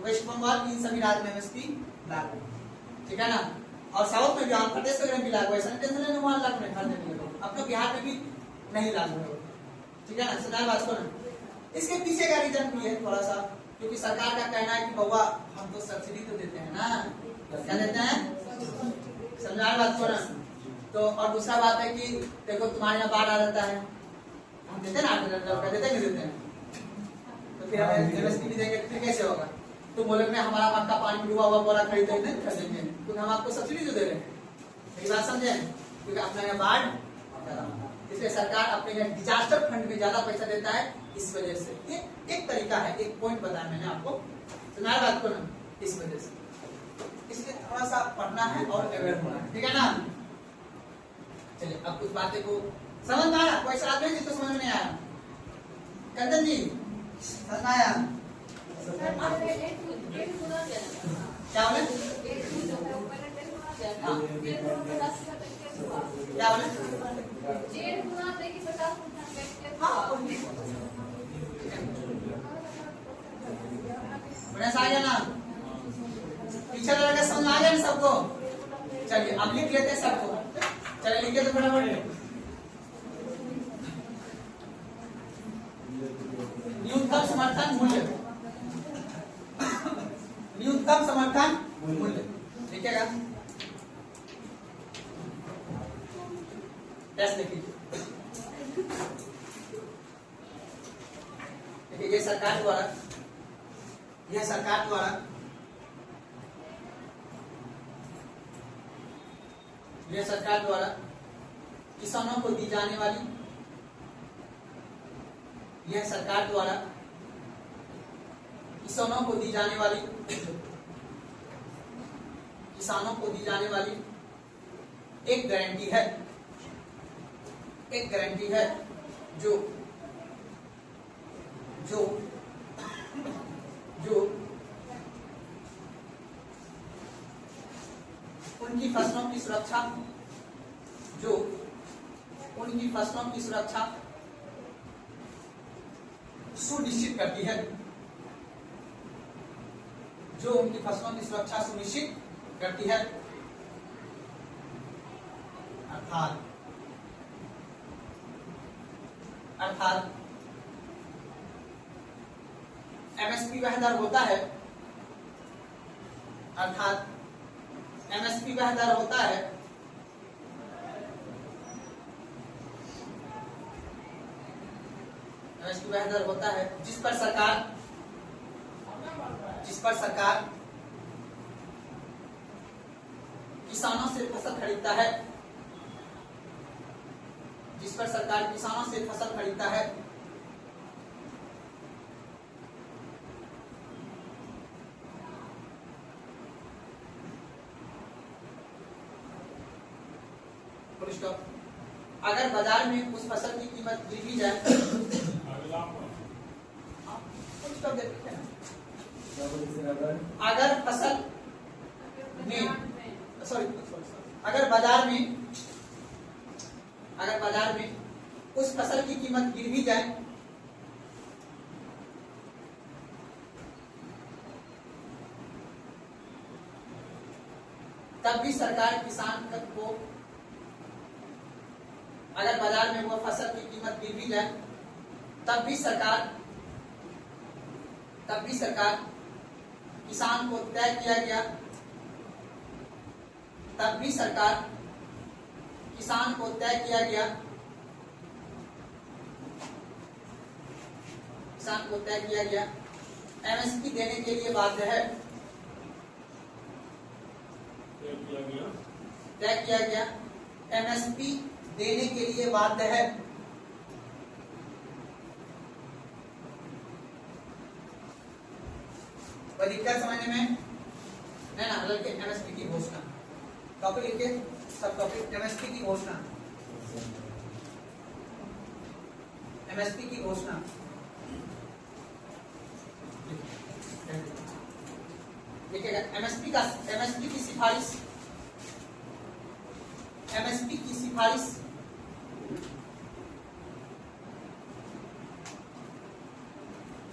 वेस्ट बंगाल, इन सभी राज्य में MSP लागू, ठीक है ना। और साउथ में भी आंध्र प्रदेश वगैरह भी लागू है, ऐसा टेंशन लेने 1 लाख में खरीदने के लिए, अपने बिहार में भी नहीं लागू है, ठीक है ना। सुनाए बात को ना, इसके पीछे का रीजन भी है थोड़ा सा, क्योंकि सरकार का कहना है कि बउआ हम तो सब्सिडी तो देते हैं ना, क्या देते हैं? समझाए बात को ना। तो और दूसरा बात है कि देखो तुम्हारे यहाँ बाढ़ आ जाता है, हम देते हैं ना 8,000 रुपया, देते नहीं देते हैं, तो फिर हमें MSP भी देंगे फिर कैसे होगा? तो बोले में हमारा मक्का पानी में डूबा हुआ बोरा खरीदेंगे नहीं खरीदेंगे, क्योंकि हम आपको सब्सिडी जो दे रहे हैं। मेरी बात समझे? क्योंकि अपना यहाँ बाढ़, इसलिए सरकार अपने यहाँ डिजास्टर फंड में ज्यादा पैसा देता है, इस वजह से। ये एक तरीका है, एक पॉइंट बताया मैंने आपको, सुना बात को ना, इस वजह से। इसलिए थोड़ा सा पढ़ना है और अवेयर होना है, ठीक है ना। चलिए अब कुछ बातें को समझ में आया, कोई सवाल नहीं जिसको समझ में नहीं आया? कंचन जी समझ में आया? क्या बोले? हाँ, क्या बोले? हाँ, बढ़िया से आ गया ना? पीछे लड़का समझ आ गया ना सबको? चलिए अब लिख लेते हैं सबको। चलिए लिखिए तो फटाफट। न्यूनतम समर्थन मूल्य, न्यूनतम समर्थन मूल्य लिखिएगा। टेस्ट लिखिए। देखिए ये सरकार द्वारा, यह सरकार द्वारा किसानों को दी जाने वाली, यह सरकार द्वारा किसानों को दी जाने वाली, किसानों को दी जाने वाली एक गारंटी है, एक गारंटी है जो जो जो उनकी फसलों की सुरक्षा, जो उनकी फसलों की सुरक्षा सुनिश्चित करती है, जो उनकी फसलों की सुरक्षा सुनिश्चित करती है। अर्थात एमएसपी वह दर होता है, अर्थात एमएसपी वह दर होता है एमएसपी वह दर होता है जिस पर सरकार किसानों से फसल खरीदता है, जिस पर सरकार किसानों से फसल खरीदता है। अगर बाजार में उस फसल की कीमत गिरी जाए, अगर फसल में अगर बाजार में उस फसल की कीमत गिर भी जाए, तब भी सरकार किसान को, अगर बाजार में वो फसल की कीमत गिर भी जाए, तब भी सरकार किसान को तय किया गया, तब भी सरकार किसान को तय किया गया, किसान को तय किया गया एमएसपी देने के लिए बाध्य है, तय किया गया एमएसपी देने के लिए बाध्य है। कोई दिक्कत समझने में? नहीं ना, मतलब कि एमएसपी की घोषणा, टॉपिक लिखिए, सब टॉपिक एमएसपी की घोषणा, एमएसपी की घोषणा लिखिएगा। एमएसपी की सिफारिश, एमएसपी की सिफारिश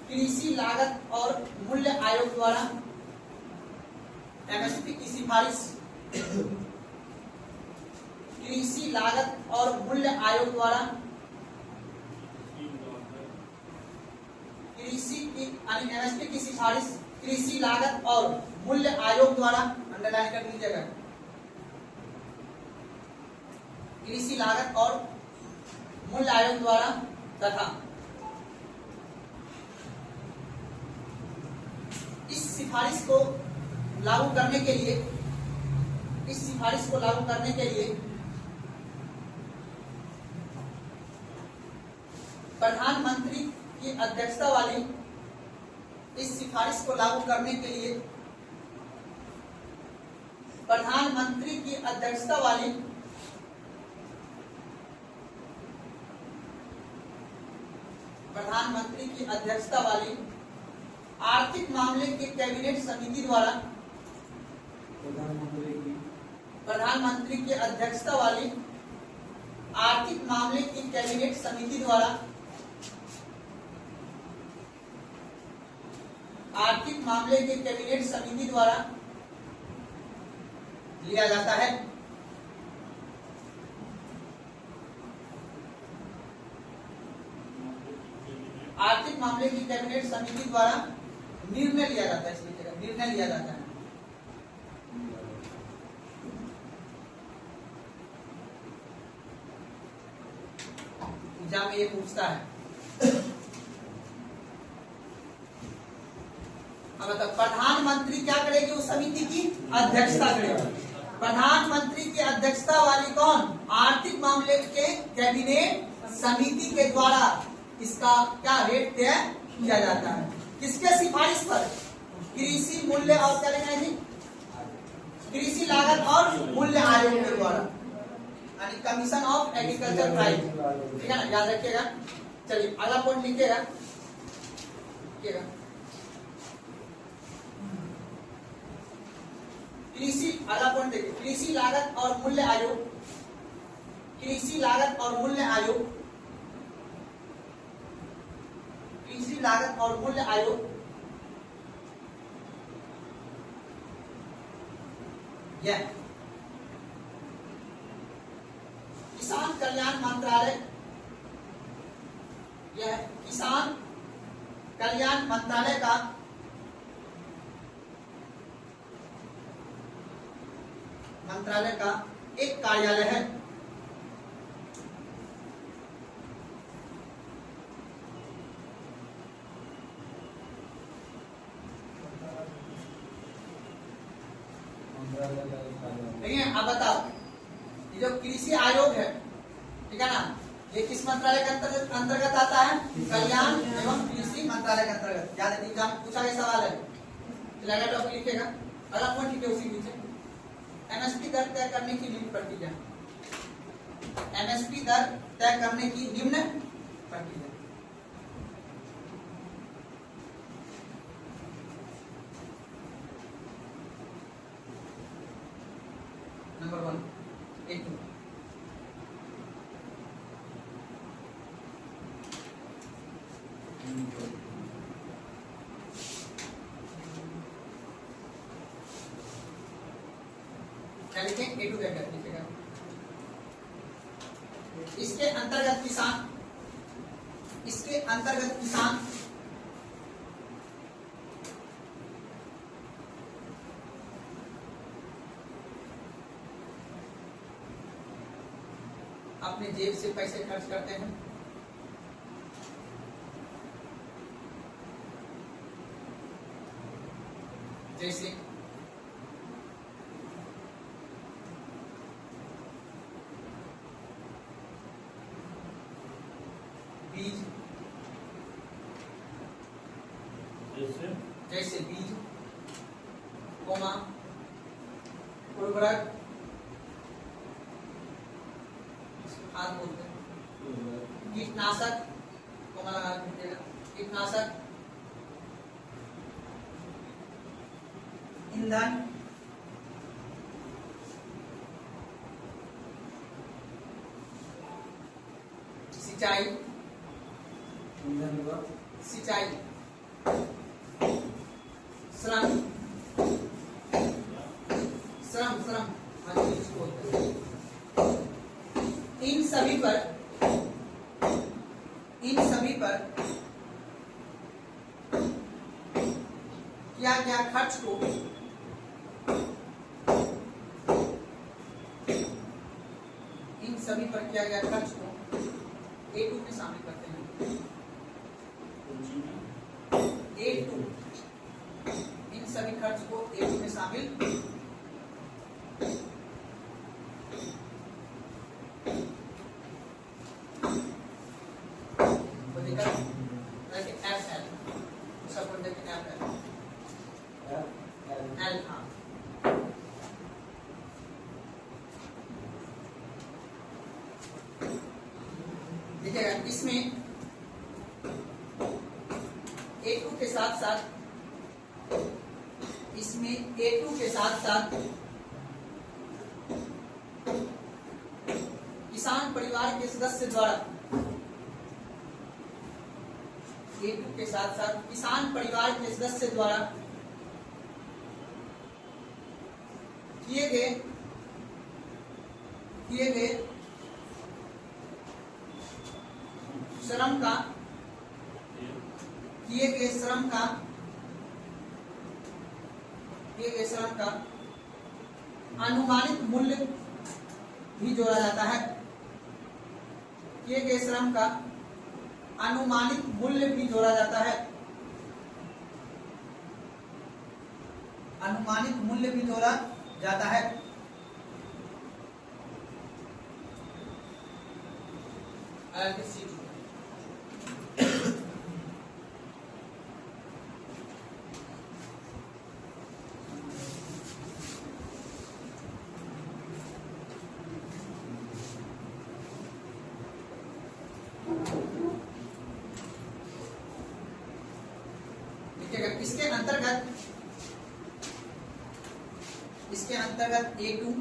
कृषि लागत और मूल्य आयोग द्वारा, एमएसपी की सिफारिश कृषि लागत और मूल्य आयोग द्वारा, एमएसपी की सिफारिश कृषि लागत और मूल्य आयोग द्वारा, अंडरलाइन कर लीजिएगा, कृषि लागत और मूल्य आयोग द्वारा तथा इस सिफारिश को लागू करने के लिए, इस सिफारिश को लागू करने के लिए प्रधानमंत्री की अध्यक्षता वाली, इस सिफारिश को लागू करने के लिए प्रधानमंत्री की अध्यक्षता वाली आर्थिक मामले के कैबिनेट समिति द्वारा प्रधानमंत्री की अध्यक्षता वाली आर्थिक मामले की कैबिनेट समिति द्वारा आर्थिक मामले के कैबिनेट समिति द्वारा लिया जाता है। आर्थिक मामले की कैबिनेट समिति द्वारा निर्णय लिया जाता है, इसलिए निर्णय लिया जाता है। एग्जाम में ये पूछता है। अब मतलब प्रधानमंत्री क्या करेगी? उस समिति की अध्यक्षता करेगी। प्रधानमंत्री की अध्यक्षता वाली कौन? आर्थिक मामले के कैबिनेट समिति के द्वारा इसका क्या रेट तय किया जाता है? किसके सिफारिश पर? कृषि मूल्य और क्या लेना है जी? कृषि लागत और मूल्य आयोग के द्वारा, यानी कमीशन ऑफ एग्रीकल्चर प्राइस। ठीक है ना, याद रखिएगा। चलिए अगला पॉइंट लिखिएगा। कृषि, अगला पॉइंट देखिए, कृषि लागत और मूल्य आयोग। कृषि लागत और मूल्य आयोग, कृषि लागत और मूल्य आयोग यह किसान कल्याण मंत्रालय, यह किसान कल्याण मंत्रालय का एक कार्यालय है। ठीक है, आप बताओ, ये जो कृषि आयोग है, ठीक है ना, ये किस मंत्रालय के अंतर्गत आता है? कल्याण एवं कृषि मंत्रालय के अंतर्गत। याद है, एग्जाम पूछा गया सवाल है, लगा टॉपिक लिखेगा। अगला पॉइंट लिखे उसी नीचे, एमएसपी दर तय करने की निम्न प्रक्रिया। एमएसपी दर तय करने की निम्न प्रक्रिया। नंबर 1 A2, क्या लिखें? A2 क्या लिखेगा? इसके अंतर्गत किसान अपने जेब से पैसे खर्च करते हैं। जैसे बीज, जैसे बीज, उर्वरक, खाद बोलते हैं, कीटनाशक, कीटनाशक, ईंधन, सिंचाई, श्रम, इन सभी पर क्या क्या खर्च को A2 में शामिल करते हैं। A2, इन सभी खर्च को A2 में शामिल देखिएगा, इसमें A2 के साथ साथ इसमें A2 के साथ साथ किसान परिवार के सदस्य द्वारा A2 के साथ साथ किसान परिवार के सदस्य द्वारा किए गए श्रम का अनुमानित मूल्य भी जोड़ा जाता है। किए गए श्रम का अनुमानित मूल्य भी जोड़ा जाता है। अनुमानित मूल्य भी जोड़ा जाता है। इसके अंतर्गत A2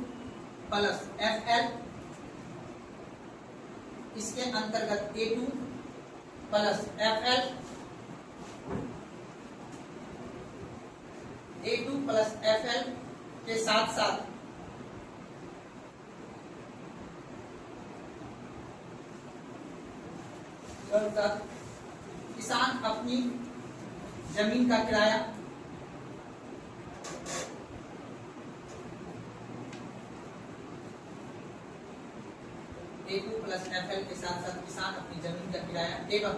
प्लस FL, इसके अंतर्गत A2 plus FL, A2 plus FL के साथ साथ किसान अपनी जमीन का किराया A2 प्लस FL के साथ साथ किसान अपनी जमीन का किराया एवं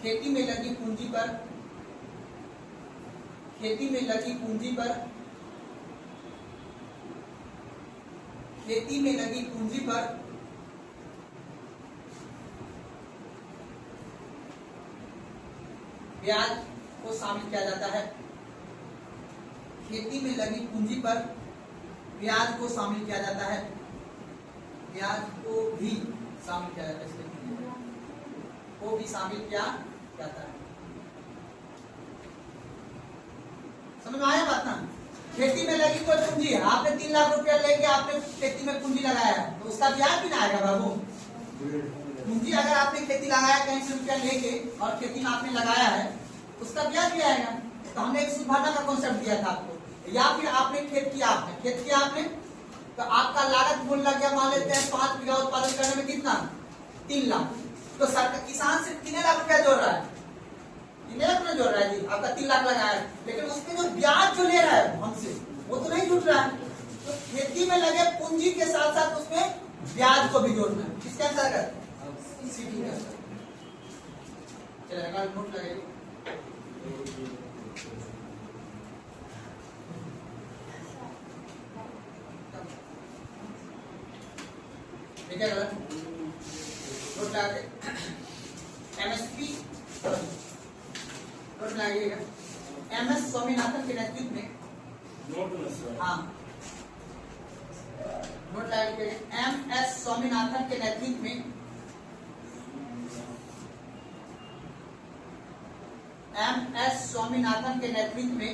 खेती में लगी पूंजी पर ब्याज को शामिल किया जाता है। खेती में लगी पूंजी पर ब्याज को शामिल किया जाता है। ब्याज को भी शामिल किया जाता है। को भी शामिल किया जाता है। समझ में आया बात ना? खेती में लगी कोई पूंजी है, आपने 3 लाख रुपया लेके आपने खेती में पूंजी लगाया है, तो उसका ब्याज भी ना आएगा बाबू। पूंजी अगर आपने खेती लगाया कहीं से रुपया लेके और खेती में आपने लगाया है, उसका ब्याज भी आएगा। तो हमने एक सूद भरना का कॉन्सेप्ट दिया था आपको, या फिर आपने खेत किया आपने तो आपका लागत मूल्य लग गया, मान लेते हैं 5 बीघा उत्पादन करने में कितना 3 लाख, तो सरकार किसान सिर्फ 3 लाख रुपया जोड़ रहा है। 3 लाख रुपया जोड़ रहा है जी, आपका 3 लाख लगाया है, लेकिन उसमें जो ब्याज जो ले रहा है हमसे वो तो नहीं जुट रहा है। तो खेती में लगे पूंजी के साथ साथ उसमें ब्याज को भी जोड़ना है। किसके अंतर्गत? सीटी के अंतर्गत। चलिए नोट लगाइए। ठीक है गलत नोट लगा के MSP नोट लगाइएगा। MS स्वामीनाथन के नेतृत्व में हाँ नोट लगाइएगा। MS स्वामीनाथन के नेतृत्व में MS स्वामीनाथन के नेतृत्व में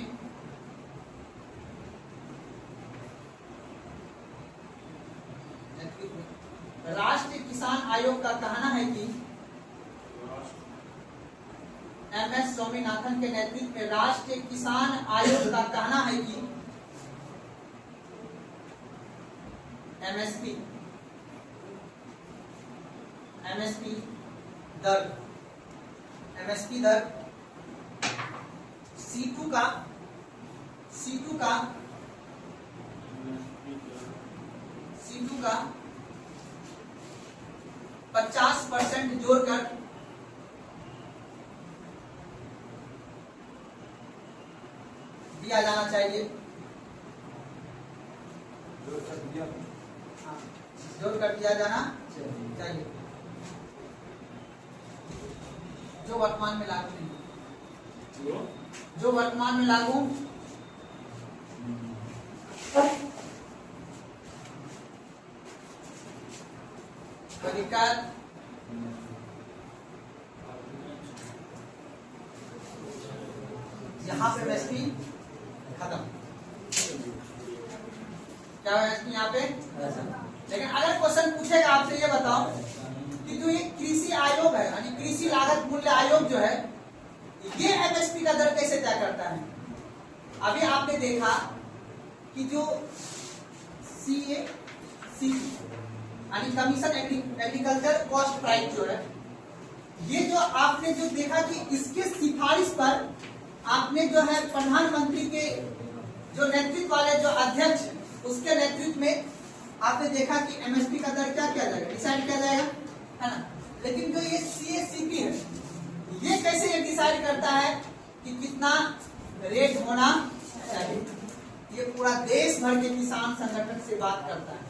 राष्ट्रीय किसान आयोग का कहना है कि MS स्वामीनाथन के नेतृत्व में राष्ट्रीय किसान आयोग का कहना है कि MSP दर C2 का 50% जोड़कर दिया जाना चाहिए। जोड़कर दिया जाना चाहिए, जो वर्तमान में लागू नहीं, जो वर्तमान में लागू अधिकार क्या होगा इसमें यहाँ पे ऐसा। लेकिन अगर क्वेश्चन पूछेगा आपसे, ये बताओ कि जो ये कृषि आयोग है यानी कृषि लागत मूल्य आयोग जो है, ये एमएसपी का दर कैसे तय करता है? अभी आपने देखा कि जो CACP यानी कमीशन एग्रीकल्चर कॉस्ट प्राइस जो है, ये जो आपने जो देखा कि इसके सिफारिश पर आपने जो है प्रधानमंत्री के जो नेतृत्व वाले जो अध्यक्ष है, उसके नेतृत्व में आपने देखा कि एमएसपी का दर क्या किया जाएगा, डिसाइड किया जाएगा, है ना। लेकिन जो ये CACP है, ये कैसे ये डिसाइड करता है कि कितना रेट होना चाहिए? ये पूरा देश भर के किसान संगठन से बात करता है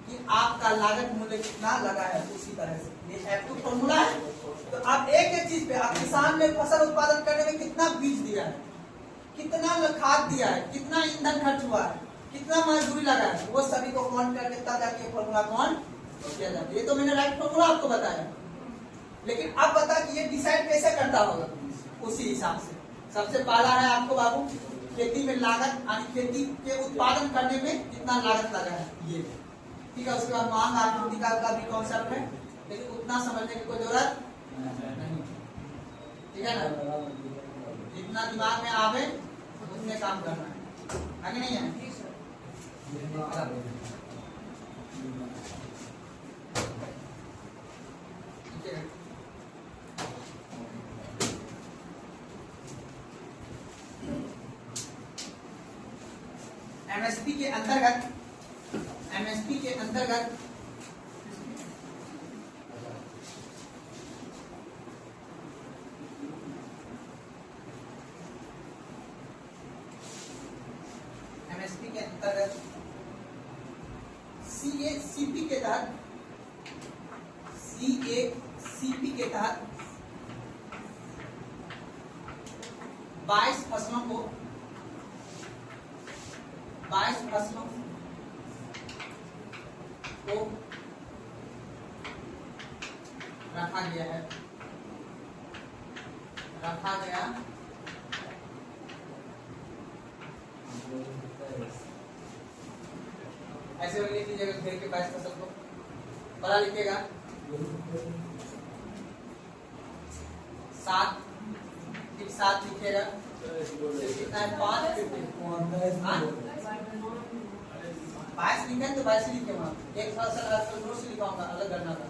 कि आपका लागत मूल्य कितना लगा है। उसी तरह से ये एक्टिव फॉर्मूला है। तो आप एक एक चीज पे, आप किसान ने फसल उत्पादन करने में कितना बीज दिया है, कितना खाद दिया है, कितना ईंधन खर्च हुआ है, कितना मजदूरी लगा है, वो सभी को काउंट करके तब जाके फॉर्मूला कौन किया जाता है। ये तो मैंने राइट फॉर्मूला आपको बताया, लेकिन अब बता कि ये डिसाइड कैसे करता होगा। उसी हिसाब से सबसे पहला है आपको बाबू, खेती में लागत यानी खेती के उत्पादन करने में कितना लागत लगा है, ये ठीक है। उसके बाद मांग आपूर्ति का भी कॉन्सेप्ट है, लेकिन उतना समझने की कोई जरूरत नहीं, ठीक है ना। जितना दिमाग में आवे उतने काम करना है, आगे नहीं है। ठीक है, एमएसपी के अंतर्गत CACP के तहत 22 फसलों को रखा गया ऐसे लिख लीजिएगा, घेर के 22 फसल को बड़ा लिखिएगा 7 लिखिएगा, कितना है 5 22 लिखे तो 22 लिखे वहाँ एक फसल आजकल नोट से लिखाऊंगा, अलग करना था।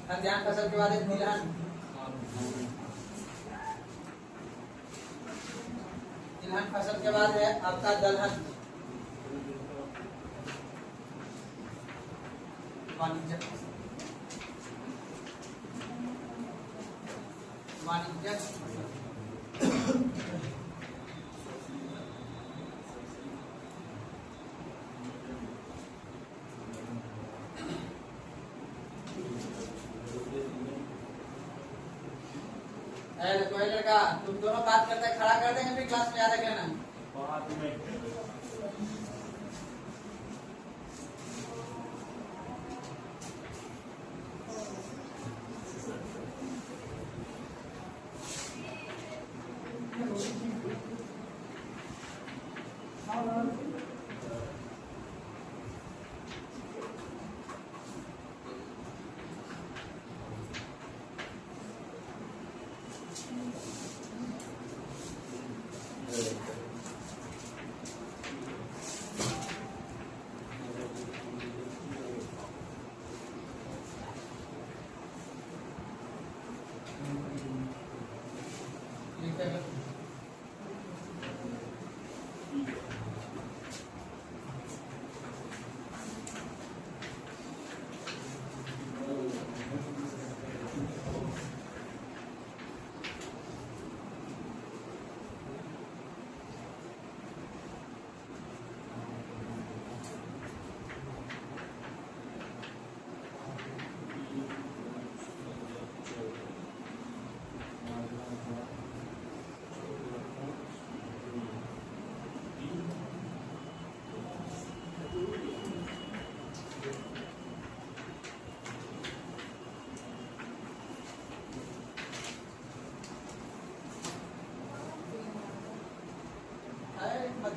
खाद्यान्न फसल के बाद तिलहन फसल के बाद है आपका दलहन वाणिज्यिक कोई लड़का तुम दोनों बात करते हैं, खड़ा कर देंगे फिर क्लास में याद रख लेना।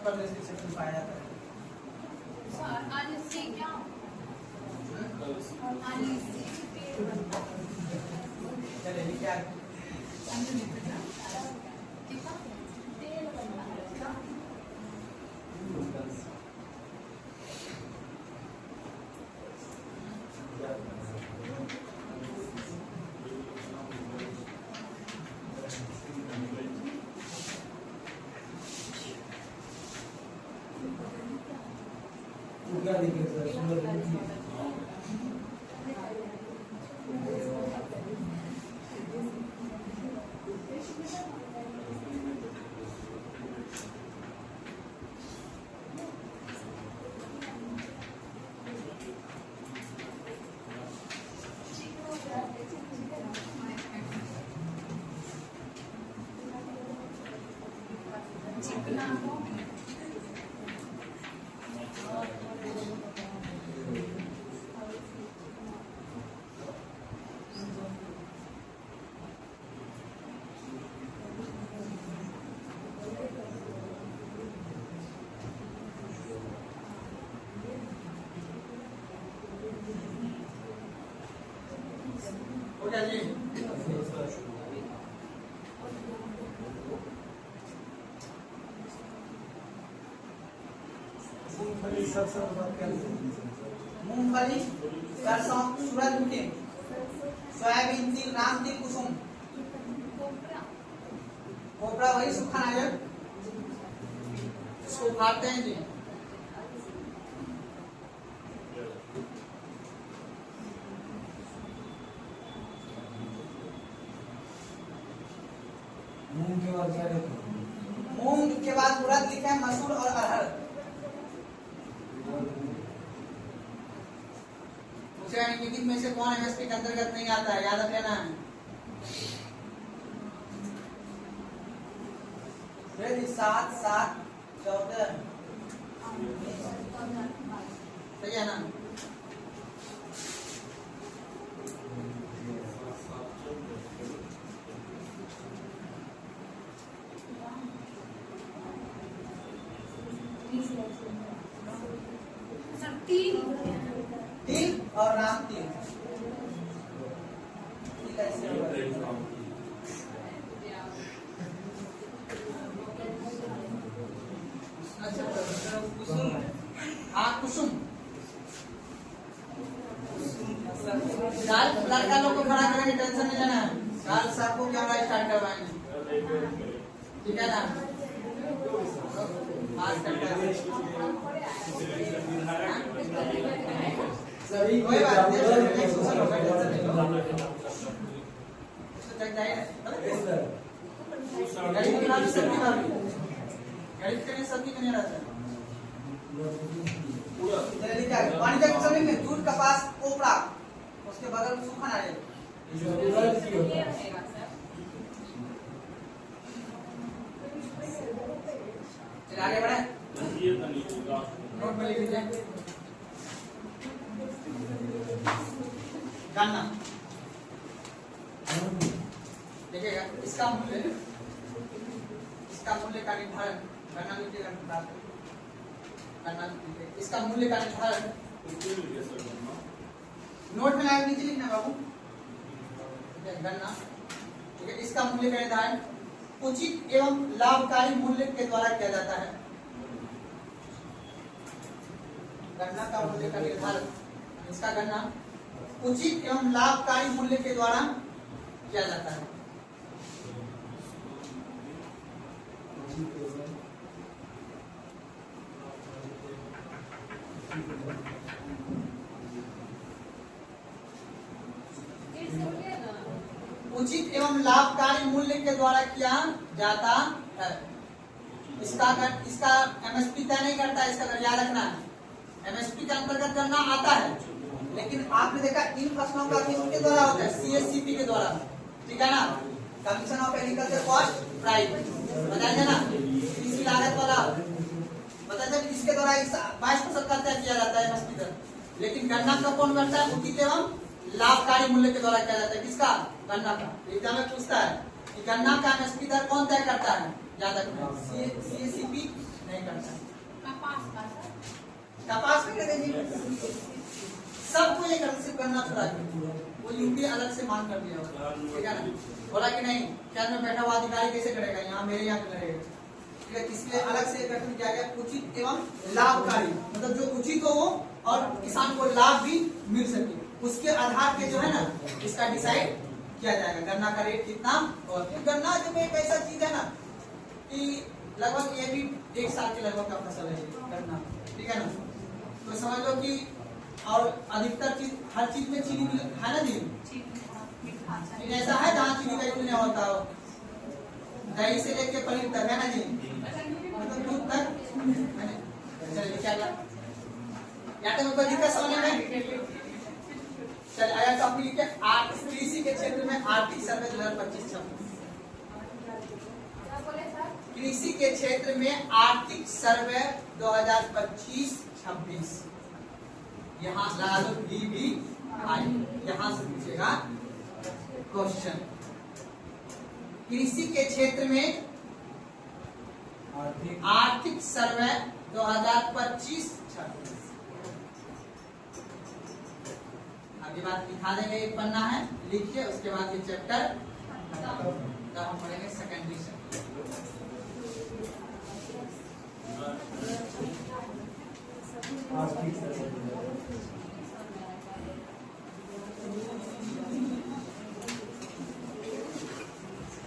प्रदेश के क्षेत्र में पाया जाता है। सर आज इससे क्या आज इससे चलिए क्या हो गया जी। मूंगफली, सरसों, सूरजमुखी, सोयाबीन, तिल, राम तिल, कुसुम, कोपरा वही सूखा नारियल, इसको उखाड़ते हैं जी। मूंग के बाद उड़द लिखा है, मसूर और अरहर। निम्नलिखित में से कौन एमएसपी के अंतर्गत नहीं आता है, याद रख लेना है। फिर 7 7 14 सही है ना। तिल और राम तिल अच्छा कुसुम। हाँ कुसुम। लड़का लोग को खड़ा करेंगे, टेंशन नहीं लेना है। काल साहब को कैमरा स्टार्ट करवाएंगे, ठीक है ना। सभी कोई बात नहीं, सब्जी नहीं रहता। पानी का समय में दूध, कपास, कोपरा, उसके बगल में सूखा नारियल। आगे बढ़े, नोट में लिख लीजिए। गन्ना देखिएगा, इसका मूल्य का निर्धारण गन्ना लीजिएगा, इसका मूल्य का निर्धारण नोट में लाइन नीचे लिखना बाबू। गन्ना ठीक है, इसका मूल्य का निर्धारण उचित एवं लाभकारी मूल्य के द्वारा किया जाता है। गन्ना का मूल्य का निर्धारण, इसका गन्ना उचित एवं लाभकारी मूल्य के द्वारा किया जाता है। उचित एवं लाभकारी मूल्य के द्वारा किया जाता है। इसका एमएसपी तय नहीं करता है, इसका याद रखना है। एमएसपी के अंतर्गत गन्ना आता है, लेकिन आपने देखा इन फसलों का किसके द्वारा होता है, सीएससीपी के द्वारा, ठीक है ना। Commission of agriculture cost price बताएंगे ना, कृषि लागत वाला बताते हैं, इसके द्वारा 22% का तय किया जाता है एमएसपी दर। लेकिन गन्ना का कौन करता है, उचित एवं लाभकारी मूल्य के द्वारा किया जाता है। किसका, गन्ना का। एग्जाम में पूछता है कि गन्ना का एमएसपी दर कौन तय करता है, याद रखना, सीएससीपी नहीं करता। कपास का सर कपास में कर देंगे, सबको ये कर, सिर्फ गन्ना छोड़ा के वो यूपी अलग से मांग कर दिया होगा, ठीक है ना। बोला कि नहीं शहर में बैठा हुआ अधिकारी कैसे करेगा, यहाँ मेरे यहाँ करेगा, ठीक है। इसलिए अलग से गठन किया गया उचित एवं लाभकारी, मतलब जो उचित हो वो और किसान को लाभ भी मिल सके, उसके आधार पे जो है ना इसका डिसाइड किया जाएगा गन्ना का रेट कितना। और गन्ना जो एक ऐसा चीज है ना कि लगभग ये भी 1 साल के लगभग का फसल है गन्ना, ठीक है ना। तो समझ लो कि और अधिकतर चीज हर चीज में चीनी है ना जी, चीनी ऐसा है जहाँ चीनी का यूज नहीं होता हो, दही से लेके पनीर तक है ना जी, मतलब दूध तक। चलिए क्या यहाँ तक कोई दिक्कत समझने में। चलिए आया टॉपिक लिखे कृषि के क्षेत्र में आर्थिक सर्वे 2025-26। कृषि के क्षेत्र में आर्थिक सर्वे 2025-26 यहाँ लगा दो भी आई, यहाँ से पूछेगा क्वेश्चन। कृषि के क्षेत्र में आर्थिक सर्वे 2025-26 अभी बात दिखा देंगे, एक पन्ना है लिखिए, उसके बाद ये चैप्टर तब हम पढ़ेंगे सेकेंडरी से।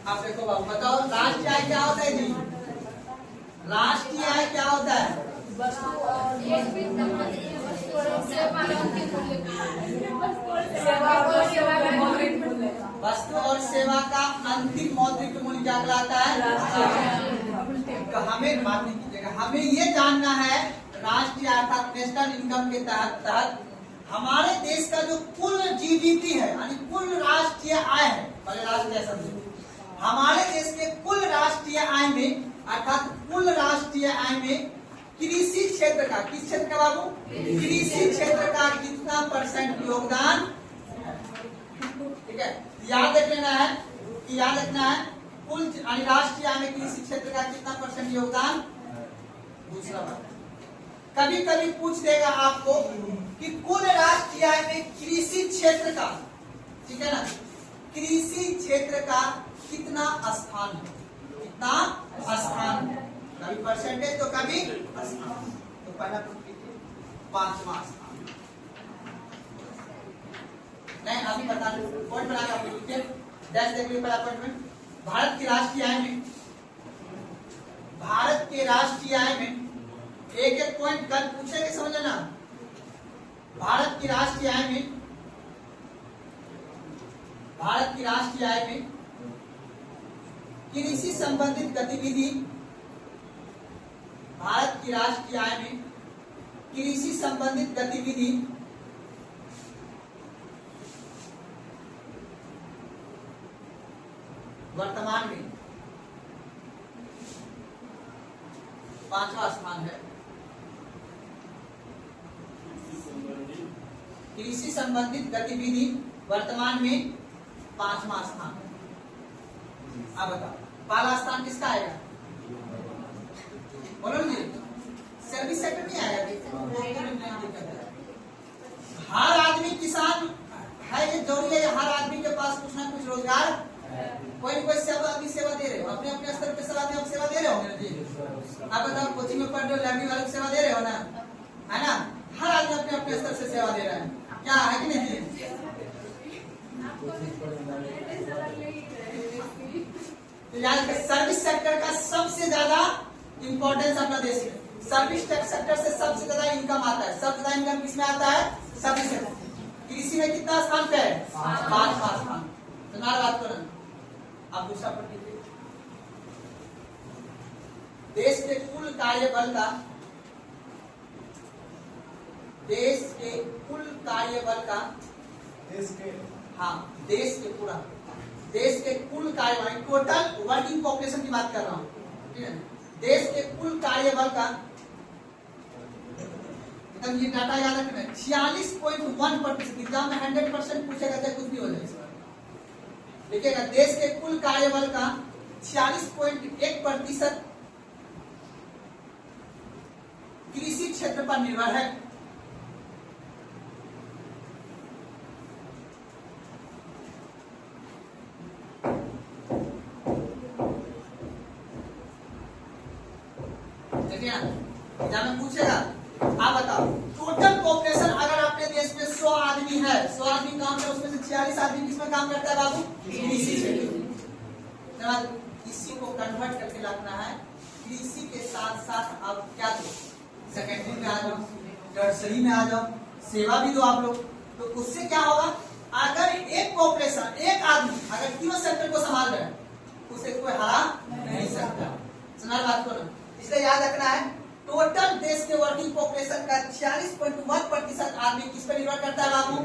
आप देखो बाबू बताओ राष्ट्रीय आय क्या होता है जी, राष्ट्रीय आय क्या होता है। वस्तु और सेवा का अंतिम मौद्रिक मूल्य क्या कहलाता है। हमें बात नहीं कीजिएगा, हमें ये जानना है राष्ट्रीय अर्थात नेशनल इनकम के तहत हमारे देश का जो कुल जीडीपी है यानी कुल राष्ट्रीय आय है, पहले राष्ट्रीय समझे, हमारे देश के कुल राष्ट्रीय आय में अर्थात कुल राष्ट्रीय आय में कृषि क्षेत्र का, किस क्षेत्र का बाबू, कृषि क्षेत्र का कितना % योगदान, ठीक है। याद रखना है कि याद रखना है कुल राष्ट्रीय आय में कृषि क्षेत्र का कितना % योगदान। दूसरा बात कभी कभी पूछ देगा आपको कि कुल राष्ट्रीय आय में कृषि क्षेत्र का, ठीक है ना, कृषि क्षेत्र का कितना स्थान है, कितना स्थान, कभी परसेंटेज तो कभी स्थान। तो पहला 5वां स्थान नहीं, अभी बता पॉइंट बना के लिखिए, डैश देखिए पहला पॉइंट में भारत की राष्ट्रीय आय में, भारत के राष्ट्रीय आय में एक एक पॉइंट कल पूछेंगे, समझ लेना। भारत की राष्ट्रीय आय में, भारत की राष्ट्रीय आय में कृषि संबंधित गतिविधि, भारत की राष्ट्रीय आय में कृषि संबंधित गतिविधि वर्तमान में 5वां स्थान है। कृषि संबंधित गतिविधि वर्तमान में 5वां स्थान है। अब बताओ पहला स्थान किसका आएगा, बोलो जी, सर्विस सेक्टर नहीं आएगा। हर आदमी किसान है, ये जरूरी है हर आदमी के पास कुछ ना कुछ रोजगार, कोई न कोई सेवा दे रहे हो, अपने अपने स्तर पे सेवा दे रहे हो जी। आप बताओ कोचिंग में पढ़ रहे हो, लाइब्रेरी वाले को सेवा दे रहे हो ना, है ना। हर आदमी अपने अपने स्तर से सेवा दे रहा है, क्या है कि नहीं जी। सर्विस सेक्टर का सबसे ज्यादा इंपॉर्टेंस अपना देश में, सर्विस सेक्टर से सबसे ज्यादा इनकम आता है। सबसे ज्यादा इनकम किसमें आता है, सर्विस सेक्टर। कृषि में कितना स्थान पे है, 5वां स्थान। तो ना बात करो, अब दूसरा पढ़ लीजिए। देश के कुल कार्यबल का, देश के कुल कार्यबल का, देश के, हाँ देश के पूरा, देश के कुल कार्यबल, टोटल वर्किंग पॉपुलेशन की बात कर रहा हूँ, ठीक है। देश के कुल कार्यबल का एकदम ये डाटा याद रखना, 46.1%। एग्जाम में 100% पूछेगा चाहे कुछ भी हो जाए, लिखिएगा देश के कुल कार्यबल का 46.1% कृषि क्षेत्र पर निर्भर है। देखिए ना, एग्जाम में पूछेगा, आप बताओ टोटल पॉपुलेशन अगर अपने देश में 100 आदमी है, 100 आदमी काम है, उसमें से 46 आदमी किसमें काम करता है बाबू? कृषि क्षेत्र। इसी को कन्वर्ट करके रखना है, कृषि के साथ साथ आप क्या दो, सेकेंडरी में आ जाओ, टर्सरी में आ जाओ, सेवा भी दो आप लोग। तो उससे क्या होगा, अगर एक पॉपुलेशन, एक आदमी अगर तीनों सेक्टर को संभाल रहे हैं, उसे कोई हरा नहीं सकता। सुना बात को ना, इसलिए याद रखना है, टोटल देश के वर्किंग पॉपुलेशन का 46.1% आदमी किस पर निर्भर करता है बाबू?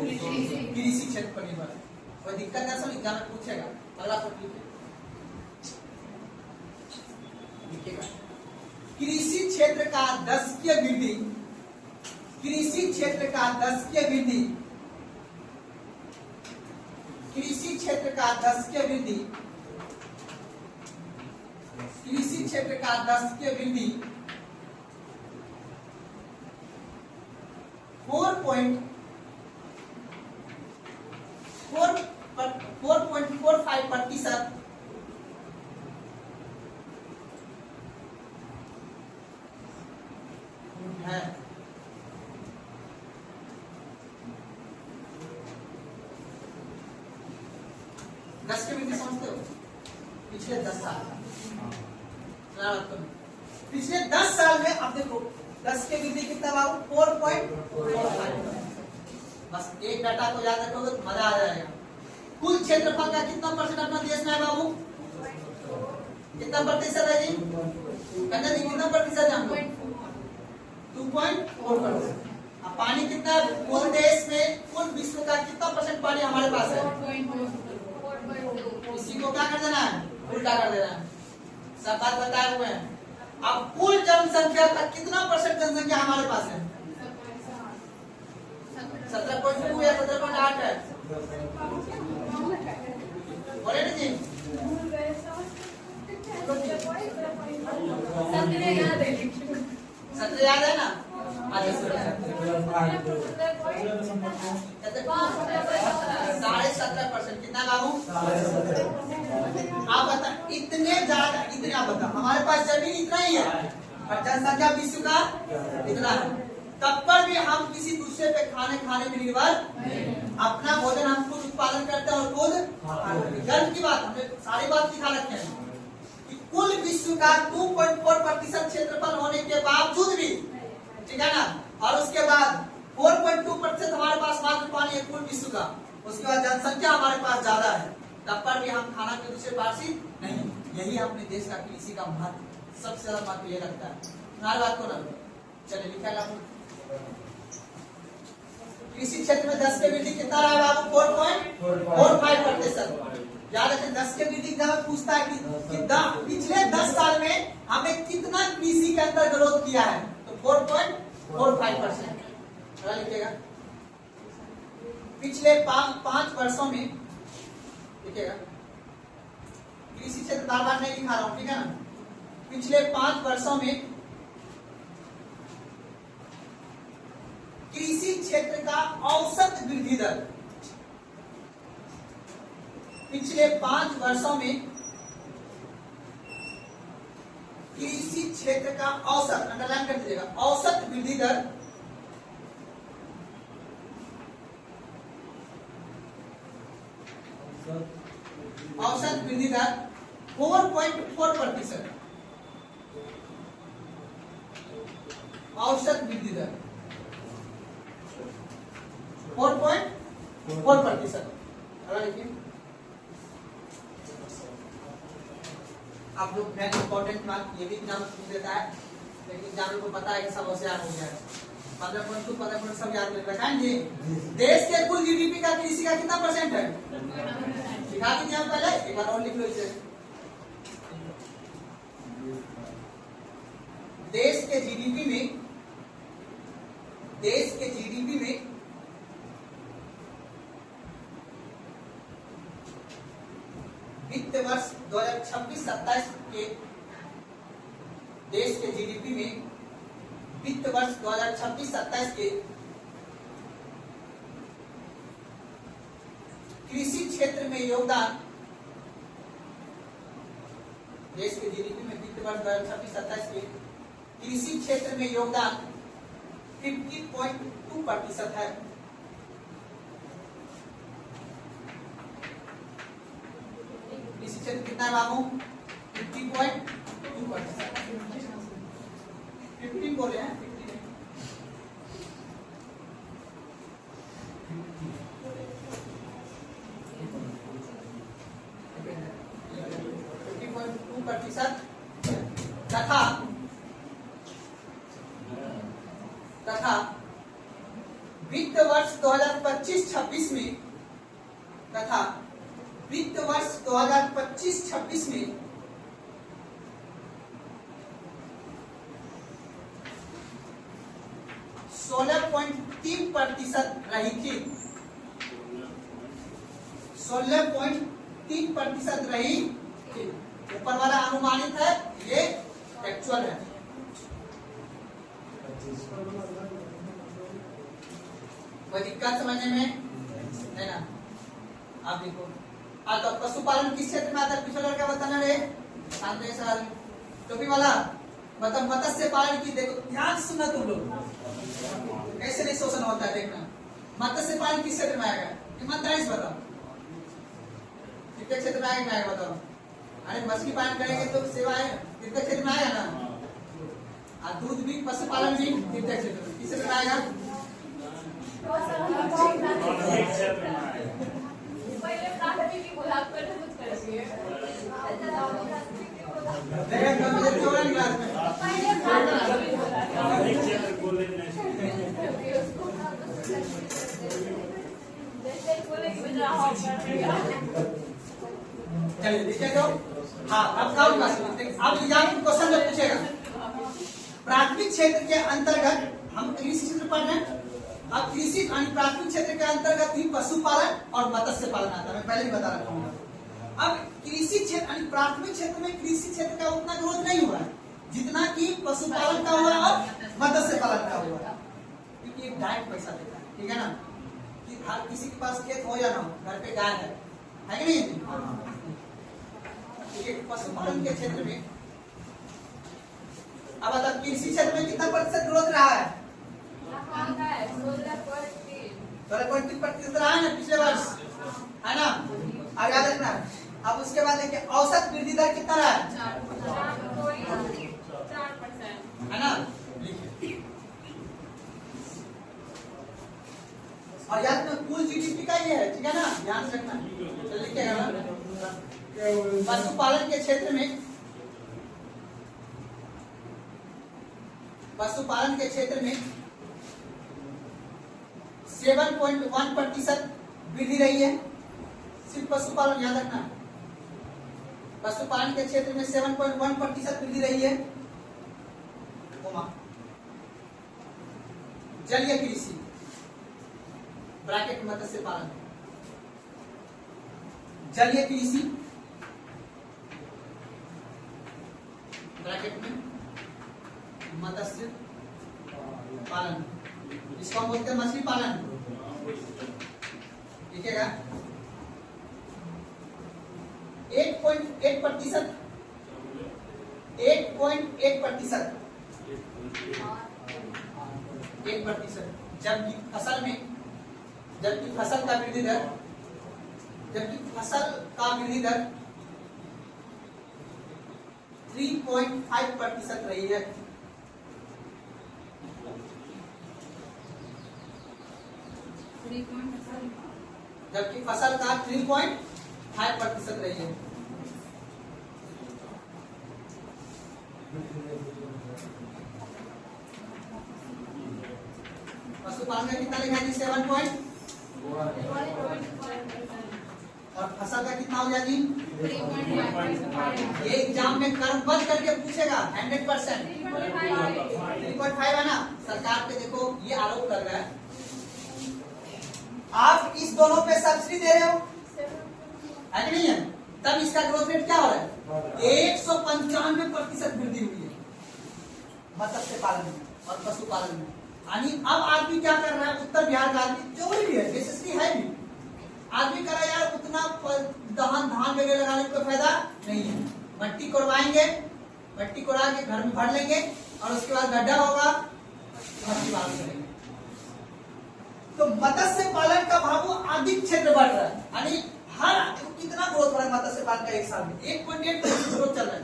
कृषि क्षेत्र पर निर्भर है। कोई दिक्कत नहीं, सब एग्जाम में पूछेगा। अगला प्रश्न लिखिएगा, कृषि क्षेत्र का दशकीय वृद्धि, कृषि क्षेत्र का दशकीय वृद्धि, कृषि क्षेत्र का दशकीय वृद्धि, कृषि क्षेत्र का दशकीय वृद्धि 4.45% है। दस के वृद्धि समझते हो? पिछले 10 साल, पिछले 10 साल में अब देखो 10 के वृद्धि कितना बाबू? 4.45। बस एक डाटा को याद रखोगे तो मजा आ जाएगा। कुल क्षेत्रफल का कितना परसेंट अपना देश में है बाबू? कितना प्रतिशत है जी? कहना जी कितना प्रतिशत है हम लोग? 2.4%। अब पानी कितना कुल देश में, कुल विश्व का कितना परसेंट पानी हमारे पास है? 4.2। इसी को क्या कर देना है? उल्टा कर देना है। सब बात बताए हुए हैं। अब कुल जनसंख्या का कितना परसेंट जनसंख्या हमारे पास है? 17.2 या 17.8 है? बोले ना जी? 17 याद है ना? आज 17.5%। कितना बाबू? आप बता, इतने ज्यादा, इतने आप बता, हमारे पास जमीन इतना ही है और जनसंख्या विश्व का इतना है, तब पर भी हम किसी दूसरे पे खाने में निर्भर, अपना भोजन हम खुद उत्पादन करते हैं और खुद। गर्व की बात, हमने सारी बात सिखा रखे हैं कि कुल विश्व का 2.4% क्षेत्रफल होने के बावजूद भी, ठीक है ना, और उसके बाद 4.2% हमारे पास मात्र पानी है कुल विश्व का, उसके बाद जनसंख्या हमारे पास ज्यादा है, तब पर भी हम खाना के दूसरे पारसी नहीं। यही अपने देश का कृषि का महत्व, सबसे ज्यादा महत्व ये लगता है। हर बात को ना चले लिखा ला, कृषि क्षेत्र में 10 के वृद्धि कितना रहा बाबू? 4.45%। याद रखें, 10 के वृद्धि का पूछता है कि पिछले 10 साल में हमें कितना कृषि के अंदर ग्रोथ किया है, तो 4.45%। लिखिएगा, पिछले 5 वर्षों में, लिखिएगा, कृषि क्षेत्र बार बार नहीं लिखा रहा हूं, ठीक है ना, पिछले 5 वर्षों में कृषि क्षेत्र का औसत वृद्धि दर, पिछले 5 वर्षों में कृषि क्षेत्र का औसत, अंडरलाइन कर दीजिएगा, औसत वृद्धि दर औसत वृद्धि दर 4.4%। औसत वृद्धि दर 4.4%। लिखिए, आप लोग वेरी इंपॉर्टेंट बात, ये भी एग्जाम पूछ देता है, लेकिन एग्जाम को पता है कि सब होशियार हो गया है। 15.2 सब याद रखा है जी। देश के कुल जीडीपी का कृषि का कितना परसेंट है? दिखा दीजिए आप पहले, एक बार और लिख लो इसे। देश के जीडीपी में, देश के जीडीपी में वित्त वर्ष 2026-27 के देश के जीडीपी में वित्त वर्ष 2026-27 के कृषि क्षेत्र में योगदान, देश के जीडीपी में वित्त वर्ष 2026-27 के कृषि क्षेत्र में योगदान 50.2% है। कृषि क्षेत्र कितना है बाबू? 50.2%। 15 बोले हैं, 50.2% तथा वित्त वर्ष 2025-26 में तथा वित्त वर्ष 2025-26 में 16.3% रही थी। 16.3% रही थी। ऊपर वाला अनुमानित है, ये एक्चुअल है। कोई दिक्कत समझने में है ना? आप देखो, तो पशुपालन किस क्षेत्र में आता है? पिछले लड़का बताना रे, शांति सवाल टोपी वाला मतलब मत्स्य पालन की। देखो ध्यान से सुनना तुम लोग, कैसे नहीं शोषण होता है देखना। मत्स्य पालन किस क्षेत्र में आएगा? ईमानदारी से बताओ, कितने क्षेत्र में आएगा बताओ। अरे मछली पालन करेंगे तो सेवा है, कितने क्षेत्र में आएगा ना? और दूध भी पशुपालन भी कितने क्षेत्र में, किस क्षेत्र में आएगा? चलिए देखिए तो, हाँ अब काउंट कर सकते हैं। अब एग्जाम में क्वेश्चन जब पूछेगा प्राथमिक क्षेत्र के अंतर्गत, हम कृषि क्षेत्र पढ़ रहे हैं, अब कृषि प्राथमिक क्षेत्र के अंतर्गत ही पशुपालन और मत्स्य पालन आता है। मैं पहले ही बता रखा हूँ। अब कृषि क्षेत्र प्राथमिक क्षेत्र में कृषि क्षेत्र का उतना ग्रोथ नहीं हुआ है जितना कि पशुपालन का हुआ और मत्स्य पालन का हुआ है, क्योंकि डायरेक्ट पैसा देता है। ठीक है ना? कि हर किसी के पास खेत हो या ना हो, घर पे गाय है कि नहीं? पशुपालन के क्षेत्र में अब बता, कृषि क्षेत्र में कितना प्रतिशत ग्रोथ रहा है? 16.3% रहा है ना पिछले वर्ष, है ना? अब याद रखना। अब उसके बाद देखिए औसत वृद्धि दर कितना रहा है? 4%, है ना? और याद रखना कुल जीडीपी का ये है, ठीक है ना? ध्यान से रखना। चलिए क्या है, पशुपालन के क्षेत्र में 7.1% वृद्धि रही है। सिर्फ पशुपालन याद रखना, पशुपालन के क्षेत्र में 7.1% वृद्धि रही है। जलीय कृषि ब्रैकेट मत्स्य पालन, जलीय कृषि ब्रैकेट में मत्स्य पालन, इसको हम बोलते हैं मछली पालन। लिखिएगा 8.8%, 8.8%, जबकि फसल में, जबकि फसल का वृद्धि दर 3.5% रही है। जबकि फसल का 3.5% रही है। पशुपालन का कितना लिखा है? 7.1, और फसल का कितना हो गया जी? 3.5। ये एग्जाम में कर्मबद्ध करके पूछेगा 100%। 3.5 है ना? सरकार पे देखो ये आरोप कर रहा है, आप इस दोनों पे सब्सिडी दे रहे हो, है कि नहीं है? तब इसका ग्रोथ रेट क्या हो रहा है? 195% वृद्धि हुई है मत्स्य पालन में। और पशुपालन में। यानी अब आदमी क्या कर रहा है, उत्तर बिहार का आदमी जो भी है, यशस्वी है भी, आदमी कह रहा है यार उतना धान वगैरह लगाने का फायदा नहीं है, मट्टी कोड़वाएंगे, मट्टी कोड़ा के घर में भर लेंगे और उसके बाद गड्ढा होगा, मछली पालन करेंगे। तो मत्स्य पालन का भाव अधिक क्षेत्र बढ़ रहा है, यानी हर कितना ग्रोथ हो रहा है मत्स्य पालन का एक साल में 1.8% ग्रोथ चल रहा है।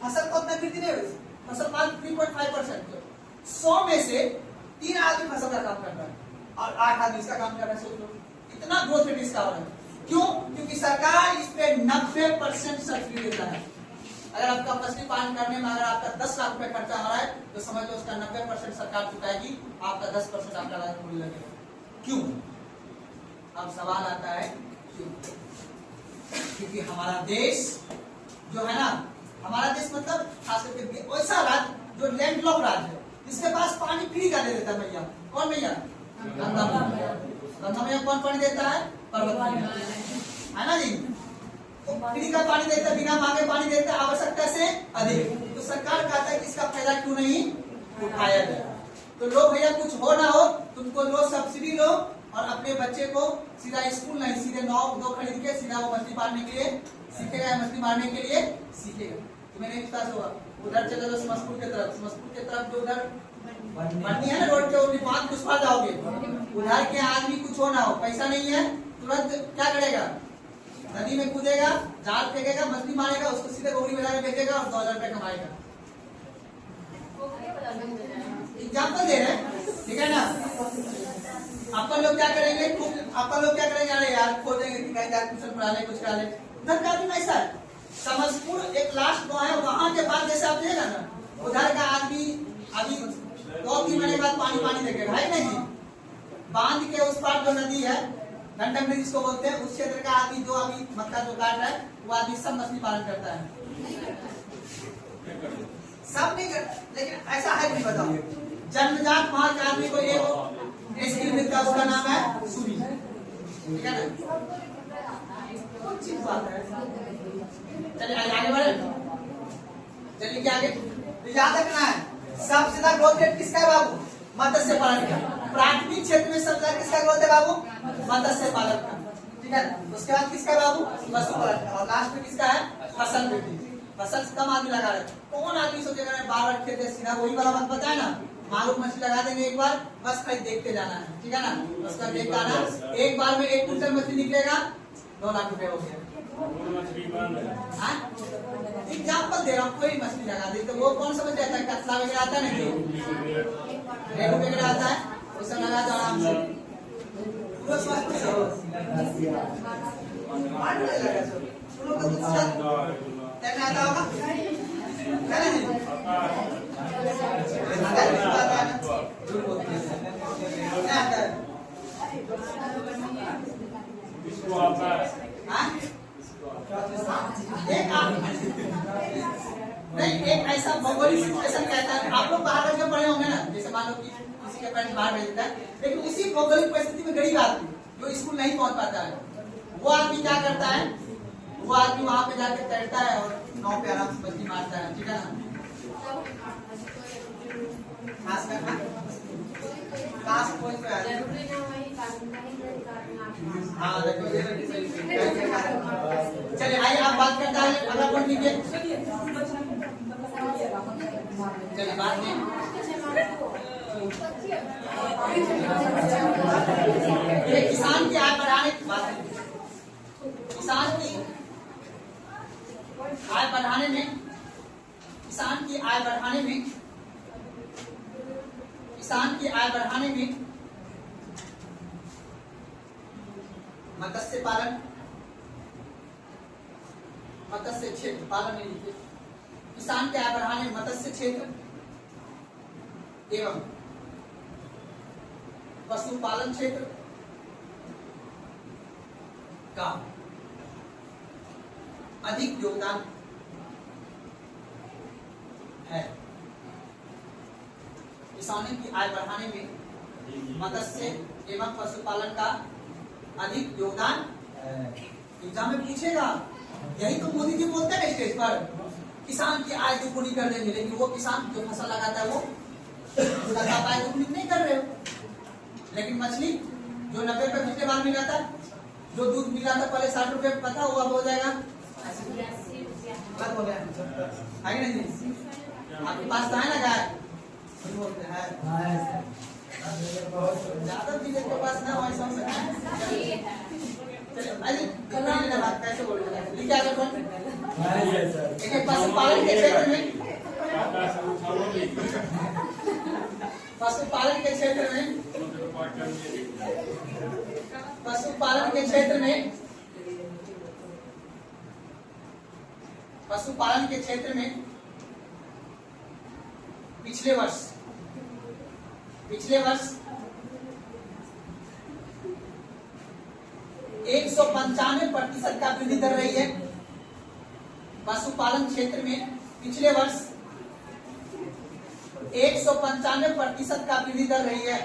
फसल को उतना वृद्धि नहीं हुई, फसल पालन 3.5%। 100 में से 3 आदमी फसल का काम कर रहा है और 8 आदमी इसका काम कर रहा है। सोच लो इतना ग्रोथ रेट इसका हो रहा है। क्यों? क्योंकि सरकार इस पे 90% सब्सिडी देता है। अगर आपका मछली पालन करने में अगर आपका 10 लाख रुपए खर्चा हो रहा है तो समझ लो उसका 90% सरकार चुकाएगी, आपका 10% आपका लागत मूल्य लगेगा। क्यों? अब सवाल आता है क्यों? क्योंकि हमारा देश जो है ना, हमारा देश मतलब खास करके वैसा राज्य जो लैंडलॉक राज्य है, जिसके पास पानी फ्री का दे देता है भैया। कौन भैया? गंगा मैया। गंगा मैया कौन पानी देता है? पर्वत मैया, है ना जी। तो फ्री का पानी देता है, बिना मांगे पानी देता है, आवश्यकता से अधिक। तो सरकार कहता है कि इसका फायदा क्यों नहीं उठाया जाए। तो लो भैया कुछ हो ना हो, तुमको लो सब्सिडी लो और अपने बच्चे को सीधा स्कूल नहीं, सीधे नाव दो खरीद के सीधा वो मछली मारने के लिए सीखेगा, मछली मारने के लिए सीखेगा। तुम्हें नहीं विश्वास होगा, उधर चले जाओ समस्तीपुर की तरफ, समस्तीपुर की तरफ जो उधर बढ़नी है ना रोड के, उन्हीं 5 घुसपा जाओगे, उधर के आदमी कुछ हो ना हो, पैसा नहीं है, तुरंत क्या करेगा? नदी में कूदेगा, जाल फेंकेगा, मछली मारेगा, उसको सीधे गोरी बजा के बेचेगा और 2000 रुपए कमाएगा। एग्जाम्पल दे रहे हैं, ठीक है ना। अपन लोग क्या करेंगे, अपन लोग क्या करेंगे, अरे यार खोजेंगे कि कहीं जाकर ट्यूशन पढ़ा ले, कुछ करा ले। उधर का आदमी ऐसा है, समस्तीपुर एक लास्ट गाँव है, वहां के बाद जैसे आप देगा ना, उधर का आदमी अभी 2-3 महीने बाद पानी देखेगा, है नहीं जी। बांध के उस पार जो नदी है, गंडक नदी जिसको बोलते हैं, उस क्षेत्र का आदमी जो अभी मक्का जो काट रहा है, वो आदमी सब मछली पालन करता है। सब नहीं कर, लेकिन ऐसा है कि बताओ, जन्मजात वहां के आदमी को एक स्किल मिलता है, उसका नाम है सूरी, ठीक है ना। कुछ चीज बात है, चलिए आगे बढ़े, चलिए क्या आगे। तो याद रखना है सबसे ज्यादा ग्रोथ रेट किसका है बाबू? मत्स्य पालन का। प्राथमिक क्षेत्र में सबसे ज्यादा किसका ग्रोथ है बाबू? मत्स्य पालन का, ठीक है। उसके बाद किसका है बाबू? पशुपालन का। और लास्ट में किसका है? फसल वृद्धि। फसल कम आदमी लगा रहे, कौन आदमी सोचेगा बार खेत है, सीधा वही वाला बात बताया ना, मालूम मछली लगा देंगे एक बार, बस खाली देखते जाना है, ठीक है ना। उसका देख आना, एक बार में 1 कुंटल मछली निकलेगा, 2 लाख रुपए हो गया। एग्जाम्पल दे रहा हूँ, कोई मछली लगा दी तो वो कौन समझ जाता है, कतला वगैरह आता है ना, रेहू वगैरह आता है, वो सब लगा दो आराम से। आता होगा नहीं, एक ऐसा भौगोलिक सिचुएशन कहता है, आप लोग बाहर में पढ़े होंगे ना, जैसे मान लो कि किसी के पेरेंट्स बाहर भेज देता है, लेकिन उसी भौगोलिक परिस्थिति में गरीब आदमी जो स्कूल नहीं पहुंच पाता है, वो आदमी क्या करता है, वो आदमी वहां पे जाके तैरता है और नाव पे आराम से मछली मारता है, ठीक है ना। खास करना खास पॉइंट पे आ जाए। हाँ चलिए आइए आप बात करता है, अगला पॉइंट लीजिए। चलिए बात में ये किसान की आय बढ़ाने की बात है। किसान की आय बढ़ाने में, किसान की आय बढ़ाने में, किसान की आय बढ़ाने में मत्स्य पालन, मत्स्य क्षेत्र पालन नहीं लिखे, किसान की आय बढ़ाने में मत्स्य क्षेत्र एवं पशुपालन क्षेत्र का अधिक योगदान है। किसानों की आय बढ़ाने में मत्स्य एवं पशुपालन का अधिक योगदान। एग्जाम में पूछेगा, यही तो मोदी जी बोलते हैं स्टेज पर, किसान की आय दुगुनी कर देंगे, लेकिन वो किसान जो फसल लगाता है वो उसका आप आय उम्मीद नहीं कर रहे हो। लेकिन मछली जो 90 रुपए पिछले बार मिला था, जो दूध मिला था पहले 60 रुपए, पता हुआ हो जाएगा, बात हो गया है कि नहीं? आपके पास तो है ना गाय, बोलते हैं ज्यादा चीज के पास ना हो ऐसा हो सकता है। चलिए बात कैसे बोल रहे हैं, लिखा आगे एक पशुपालन के क्षेत्र में, पशुपालन के क्षेत्र में, पशुपालन के क्षेत्र में, पशुपालन के क्षेत्र में पिछले वर्ष 195% का वृद्धि दर रही है। पशुपालन क्षेत्र में पिछले वर्ष 195% का वृद्धि दर रही है,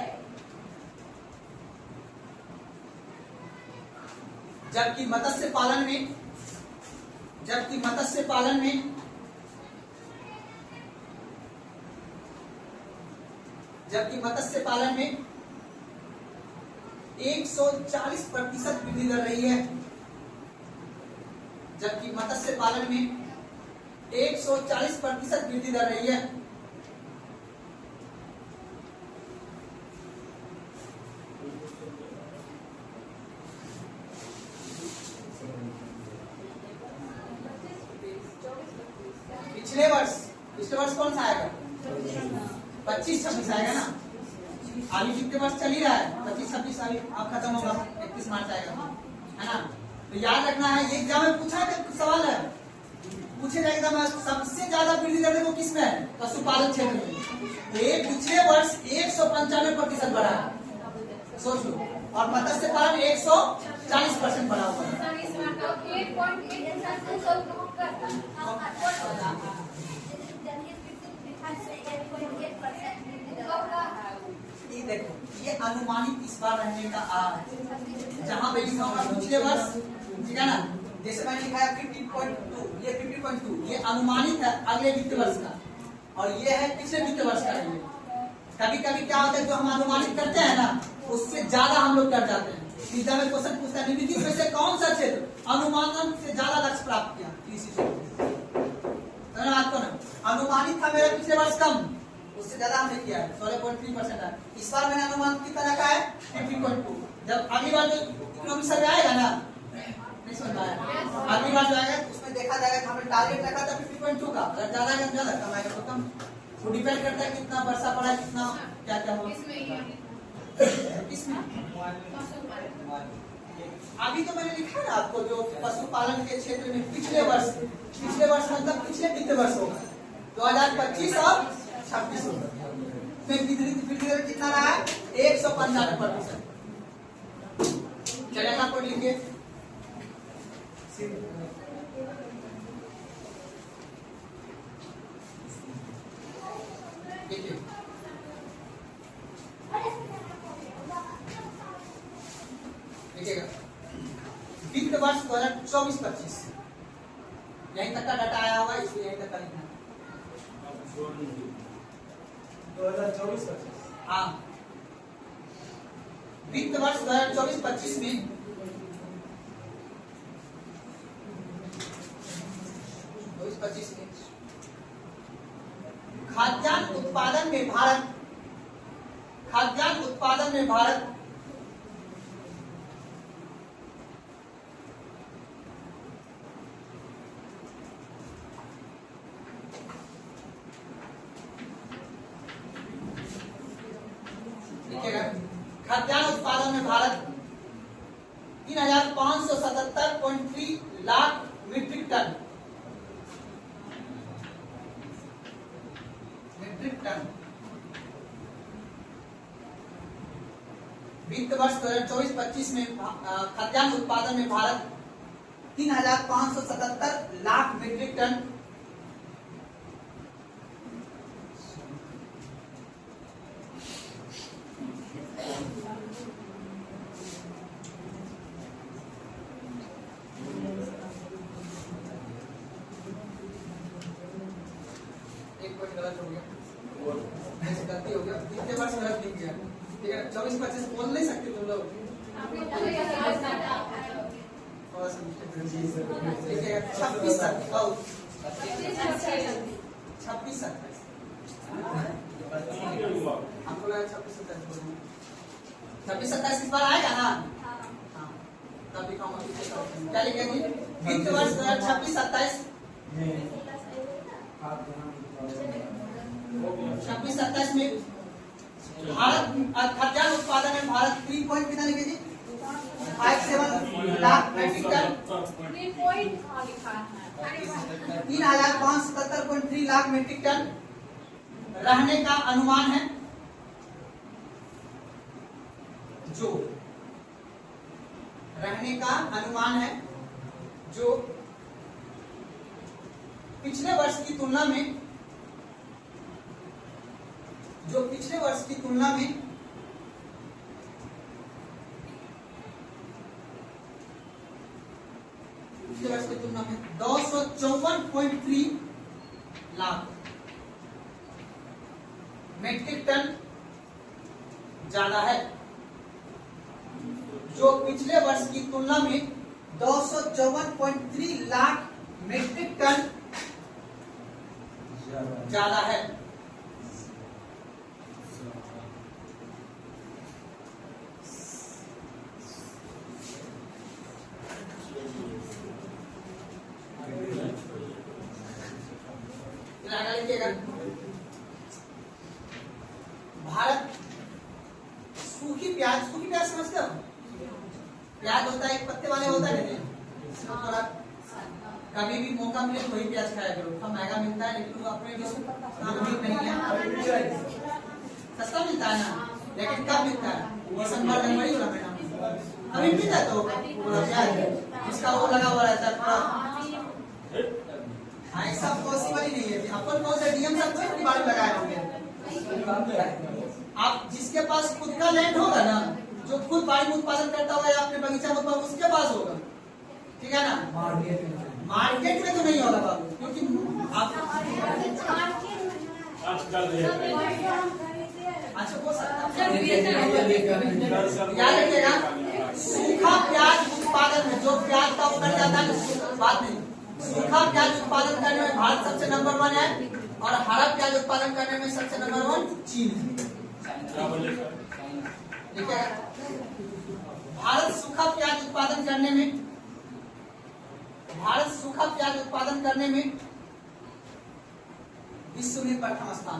जबकि मत्स्य पालन में 140% वृद्धि दर रही है, जबकि मत्स्य पालन में 140% वृद्धि दर रही है। पिछले वर्ष कौन सा आएगा? 25-26 आएगा ना। अभी कितने वर्ष चल ही रहा है, 25-26 अभी अब खत्म होगा, 31 मार्च आएगा, है ना। तो याद रखना है, ये एग्जाम में पूछा है, सवाल है, पूछे जाएगा एग्जाम में सबसे ज्यादा वृद्धि दर वो किसमें है? पशुपालन क्षेत्र में। तो ये पिछले वर्ष 195% बढ़ा है, सोच लो, और मत्स्य पालन 140% बढ़ा हुआ है। ये देखो, ये अनुमानित इस बार रहने का जहां पे लिखा होगा पिछले वर्ष, ठीक है ना, जैसे मैंने लिखा है 50.2, ये 50.2, ये अनुमानित है अगले वित्त वर्ष का, और ये है पिछले वित्त वर्ष का। कभी कभी क्या होता है, जो हम अनुमानित करते हैं ना, उससे ज्यादा हम लोग कर जाते हैं। एग्जाम में क्वेश्चन पूछता है निम्नलिखित में से कौन सा क्षेत्र अनुमानन से ज्यादा लक्ष्य प्राप्त किया? कृषि क्षेत्र। अनुमानित था मेरा पिछले वर्ष कम, उससे ज्यादा हमने किया है, 16.3% है। इस बार मैंने अनुमान कितना रखा है? 50.2। जब अगली बार जो इकोनॉमिक सर्वे आएगा ना, नहीं समझ आया, अगली बार जो आएगा उसमें देखा जाएगा कि हमने टारगेट रखा था 50.2 का, अगर ज्यादा है ज्यादा, कम आएगा तो कम। वो डिपेंड करता है कितना वर्षा पड़ा, कितना क्या क्या हुआ। इसमें अभी तो मैंने लिखा है ना आपको, जो पशुपालन के क्षेत्र में पिछले वर्ष मतलब पिछले वित्त वर्ष होगा 2025 और 26 होगा, में वृद्धि दर कितना रहा है? 195%। चलिए अगला कोड लिखिए। देखिए देखिएगा, वित्त वर्ष 2024-25 यहीं तक का डाटा आया हुआ, इसलिए यहीं तक का लिखना है। 2024-25 हाँ, वित्त वर्ष 2024-25 में खाद्यान्न उत्पादन में भारत खाद्यान्न उत्पादन में भारत 3577.3 लाख मीट्रिक टन वित्त वर्ष 2024-25 में खाद्यान्न उत्पादन में भारत 3577 लाख मीट्रिक टन एक पॉइंट गलत हो गया। ऐसे गलती हो गया, कितने वर्ष गलत लिख गया। ठीक है, 24-25 बोल नहीं सकते तुम लोग। थोड़ा सा ठीक है, 26-27 बहुत 26-27 हमको लगा 26-27 बोलूं। 26-27 इस बार आएगा ना? हाँ, तब लिखाऊंगा। क्या लिखेंगे? वित्त वर्ष 26-27 26-27 में भारत खाद्यान्न उत्पादन में भारत 3 पॉइंट कितना लिखे जी? 57 lakh metric ton, 3577.3 lakh metric ton रहने का अनुमान है। जो रहने का अनुमान है, जो पिछले वर्ष की तुलना में पिछले वर्ष की तुलना में पिछले वर्ष की तुलना में 254.3 लाख मेट्रिक टन ज्यादा है। जो पिछले वर्ष की तुलना में 254.3 लाख मेट्रिक टन ज्यादा है। भारत सूखी प्याज समझते हो? प्याज होता है एक पत्ते वाले होता है नहीं? थोड़ा कभी भी मौका मिले तो वही प्याज खाया करो। थोड़ा महंगा मिलता है लेकिन वो अपने नागरिक नहीं है, सस्ता मिलता है ना, लेकिन कब मिलता है? दिसंबर जनवरी वाला महीना अभी मिलता है। तो पूरा प्याज इसका वो लगा हुआ रहता है पूरा। हाँ, ऐसा पॉसिबल ही नहीं है। अपन कौन सा डीएम साहब कोई बाड़ी लगाए होंगे। आप जिसके पास खुद का लैंड होगा ना, जो खुद बाड़ी में उत्पादन करता होगा या अपने बगीचा में उसके पास होगा, ठीक है ना? मार्केट में तो नहीं होगा बाबू, क्योंकि आप अच्छा हो सकता है। याद रखिएगा, सूखा प्याज उत्पादन में जो प्याज का उतर जाता है बात नहीं, सूखा प्याज उत्पादन करने में भारत सबसे नंबर 1 है और हरा प्याज उत्पादन करने में सबसे नंबर 1 चीन है। ठीक है, भारत सूखा प्याज उत्पादन करने में विश्व में प्रथम स्थान।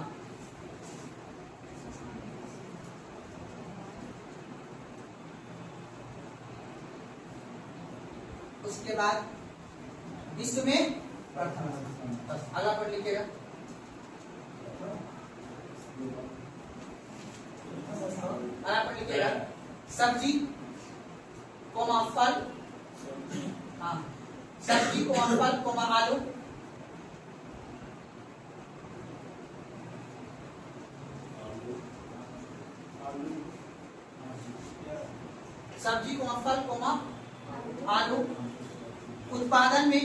उसके बाद विश्व में प्रथम स्थान। अगला पढ़ लिखिएगा। सब्जी कोमा फल, हाँ, सब्जी कोमा फल कोमा आलू, सब्जी कोमा फल कोमा आलू उत्पादन में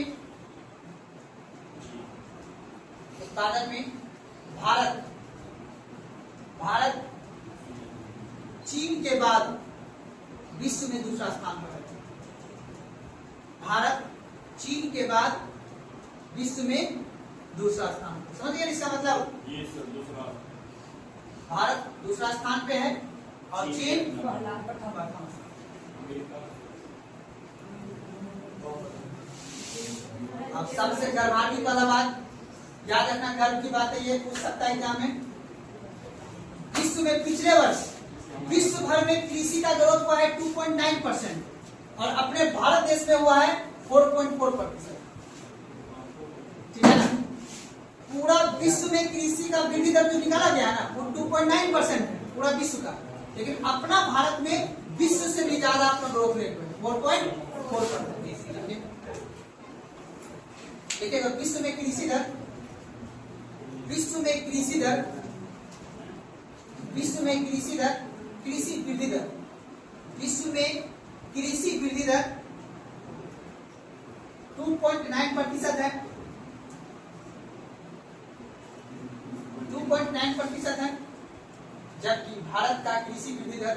भारत चीन के बाद विश्व में दूसरा स्थान पर है। भारत चीन के बाद विश्व में दूसरा स्थान। समझिए इसका मतलब? भारत दूसरा स्थान पे है और चीन अब सबसे गर्भान्वित वाला बात याद रखना, गर्व की बात है, ये पूछ सकता है एग्जाम में। विश्व में पिछले वर्ष विश्व भर में कृषि का ग्रोथ हुआ है 2.9% और अपने भारत देश में हुआ है 4.4%। ठीक है ना? पूरा विश्व में कृषि का वृद्धि दर जो निकाला गया ना वो 2.9% है पूरा विश्व का, लेकिन अपना भारत में विश्व से भी ज्यादा अपना ग्रोथ रेट है 4.4%। देखिएगा, विश्व में कृषि वृद्धि दर 2.9% है। 2.9% है, जबकि भारत का कृषि वृद्धि दर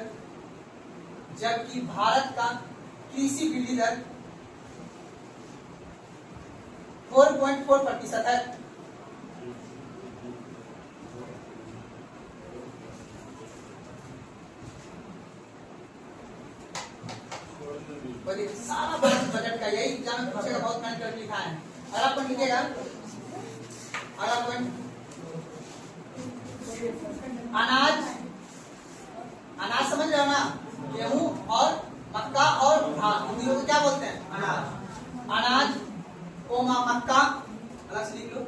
4.4% है। बोलिए, सारा बजट का यही एग्जाम में पूछेगा, बहुत मेहनत करके लिखा है। अगला पॉइंट लिखिएगा, अगला पॉइंट, अनाज समझ रहे हो ना, गेहूं और मक्का और धान, हिंदी में क्या बोलते हैं? अनाज कोमा मक्का, अलग से लिख लो,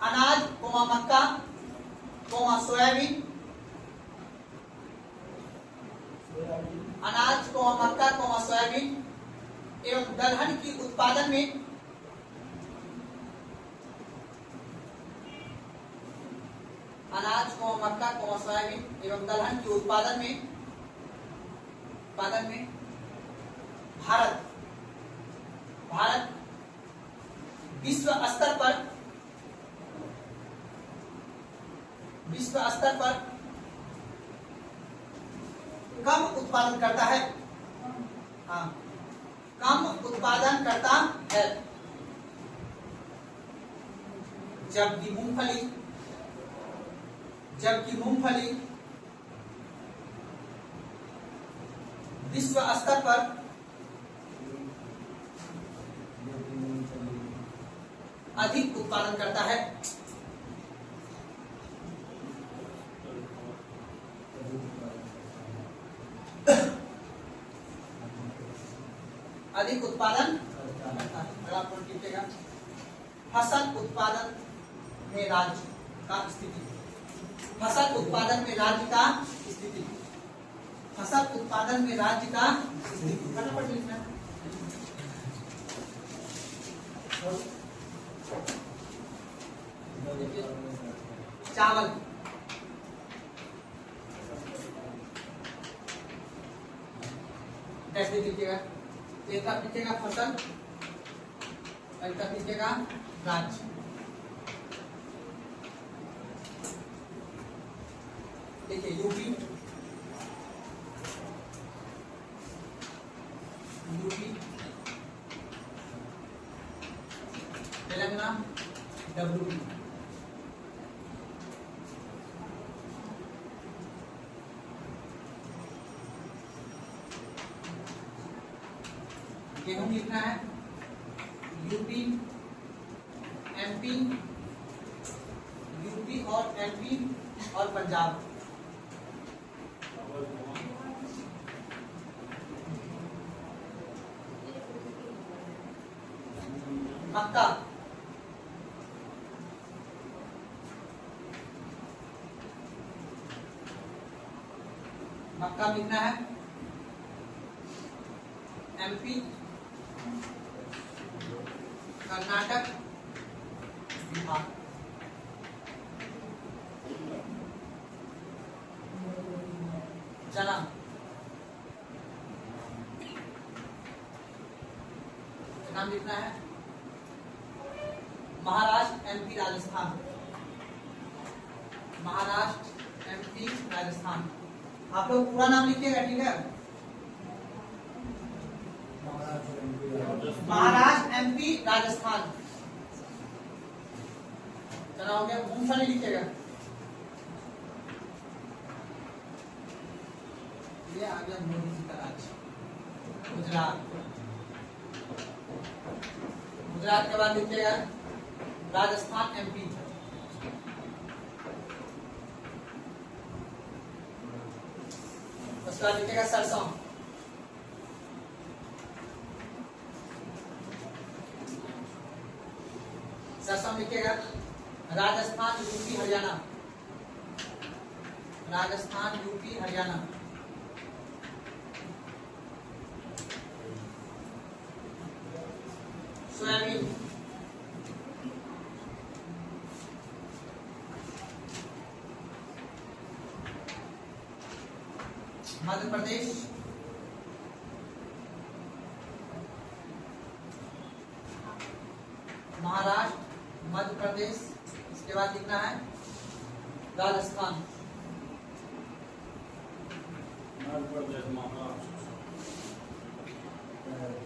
अनाज कोमा मक्का कोमा सोयाबीन, अनाज कोमा मक्का कोमा सोयाबीन एवं दलहन की उत्पादन में अनाज कोमा मक्का कोमा सोयाबीन एवं दलहन के उत्पादन में भारत विश्व स्तर पर कम उत्पादन करता है। हाँ, कम उत्पादन करता है, जबकि मूंगफली विश्व स्तर पर अधिक उत्पादन करता है। अधिक उत्पादन करता है। अगर आप लिखिएगा, फसल उत्पादन में राज्य का स्थिति, फसल उत्पादन में राज्य का स्थिति, फसल उत्पादन में राज्य का स्थिति, फटाफट लिखना। चावल, कैसे लिखिएगा? एक तक लिखिएगा फसल, एक तक लिखिएगा राज्य। देखिए, यूपी तेलंगाना डब्ल्यूपी, गेहूं लिखना है यूपी और एमपी और पंजाब। मक्का, मक्का लिखना है एमपी, कर्नाटक, बिहार। चना, नाम लिखना है महाराष्ट्र, एमपी, राजस्थान, महाराष्ट्र, एमपी, राजस्थान। आप लोग पूरा नाम लिखिएगा, ठीक है? महाराष्ट्र, एमपी, राजस्थान। चना हो गया। मूंगफली लिखिएगा, ये आ गया मोदी जी का राज्य, गुजरात। गुजरात के बाद लिखिएगा राजस्थान, एमपी। उसके बाद लिखिएगा सरसों, सरसों लिखिएगा Rajasthan, UP, Haryana, Rajasthan, UP, Haryana. Soybean, Madhya Pradesh, Maharashtra, Madhya Pradesh. इसके बाद लिखना है राजस्थान,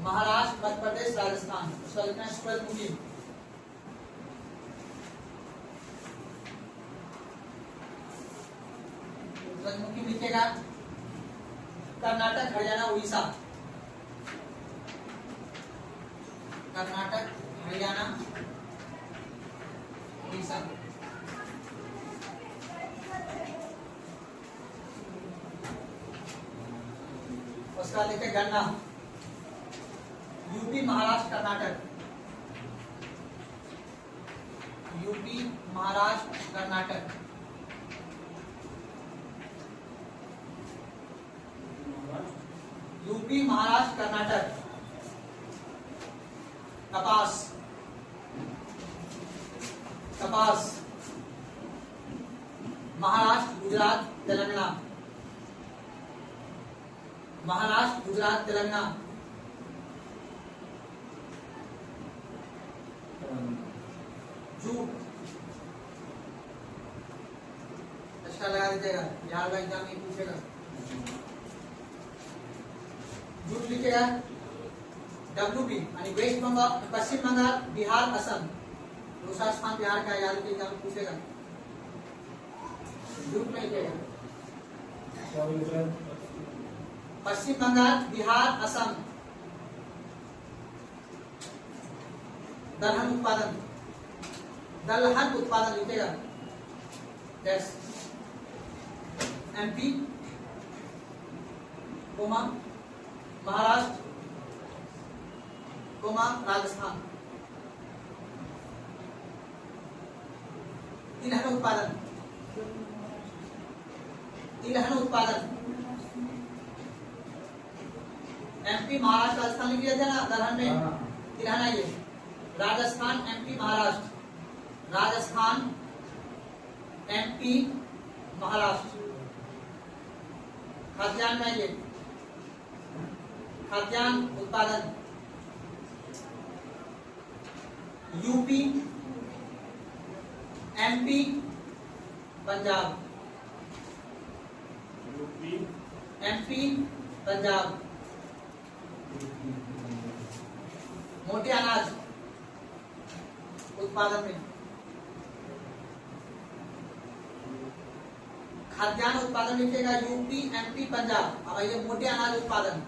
महाराष्ट्र, मध्य प्रदेश, राजस्थान। उसका लिखना है सूरजमुखी। सूरजमुखी लिखेगा। कर्नाटक, हरियाणा, उड़ीसा। कर्नाटक, हरियाणा, उड़ीसा। उसका लिखे गन्ना। UP, Maharashtra, Karnataka. UP, Maharashtra, Karnataka. UP, Maharashtra, Karnataka. कपास, कपास। महाराष्ट्र, गुजरात, तेलंगाना। महाराष्ट्र, गुजरात, तेलंगाना। जूट, अच्छा लगा दीजिएगा, बिहार का एग्जाम नहीं पूछेगा। जूट लिखेगा। WB यानी वेस्ट बंगाल, पश्चिम बंगाल, बिहार, असम। दूसरा स्थान बिहार का, याद के एग्जाम पूछेगा। जूट में लिखेगा पश्चिम बंगाल, बिहार, असम। दलहन उत्पादन, दलहन उत्पादन लिखेगा। MP, comma, Maharashtra, comma, Rajasthan. तिलहन उत्पादन, तिलहन उत्पादन। MP, महाराष्ट्र, राजस्थान लिख दिया था ना दलहन में। तिलहन है ये। राजस्थान, MP, महाराष्ट्र। राजस्थान, MP, महाराष्ट्र। खाद्यान्न में ये, खाद्यान्न उत्पादन। UP, MP, Punjab. UP, MP, Punjab. मोटे अनाज उत्पादन में, खाद्यान्न उत्पादन लिखेगा यूपी, MP, पंजाब। अब ये मोटे अनाज उत्पादन।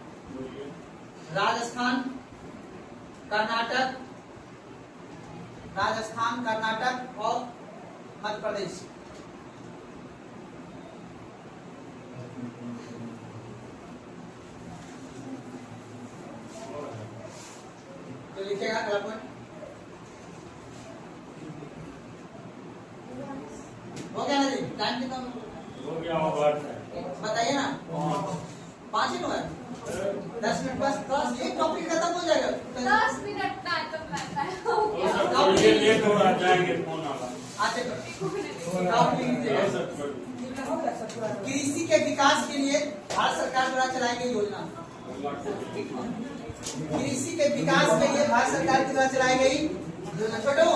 राजस्थान, कर्नाटक, राजस्थान, कर्नाटक और मध्य प्रदेश। तो लिखेगा अगला पॉइंट। हो गया ना जी? टाइम कितना हो गया होगा। बताइए ना। 5 ही है। 10 मिनट बस, 10 एक टॉपिक खत्म हो जाएगा। 10 मिनट का तो रहता है। हो गया। थोड़ी लेट हो रहा, जाएंगे फोन वाला। अच्छा कृषि के विकास के लिए भारत सरकार द्वारा चलाई गई योजना। कृषि के विकास के लिए भारत सरकार के द्वारा चलाई गई योजना। छोटू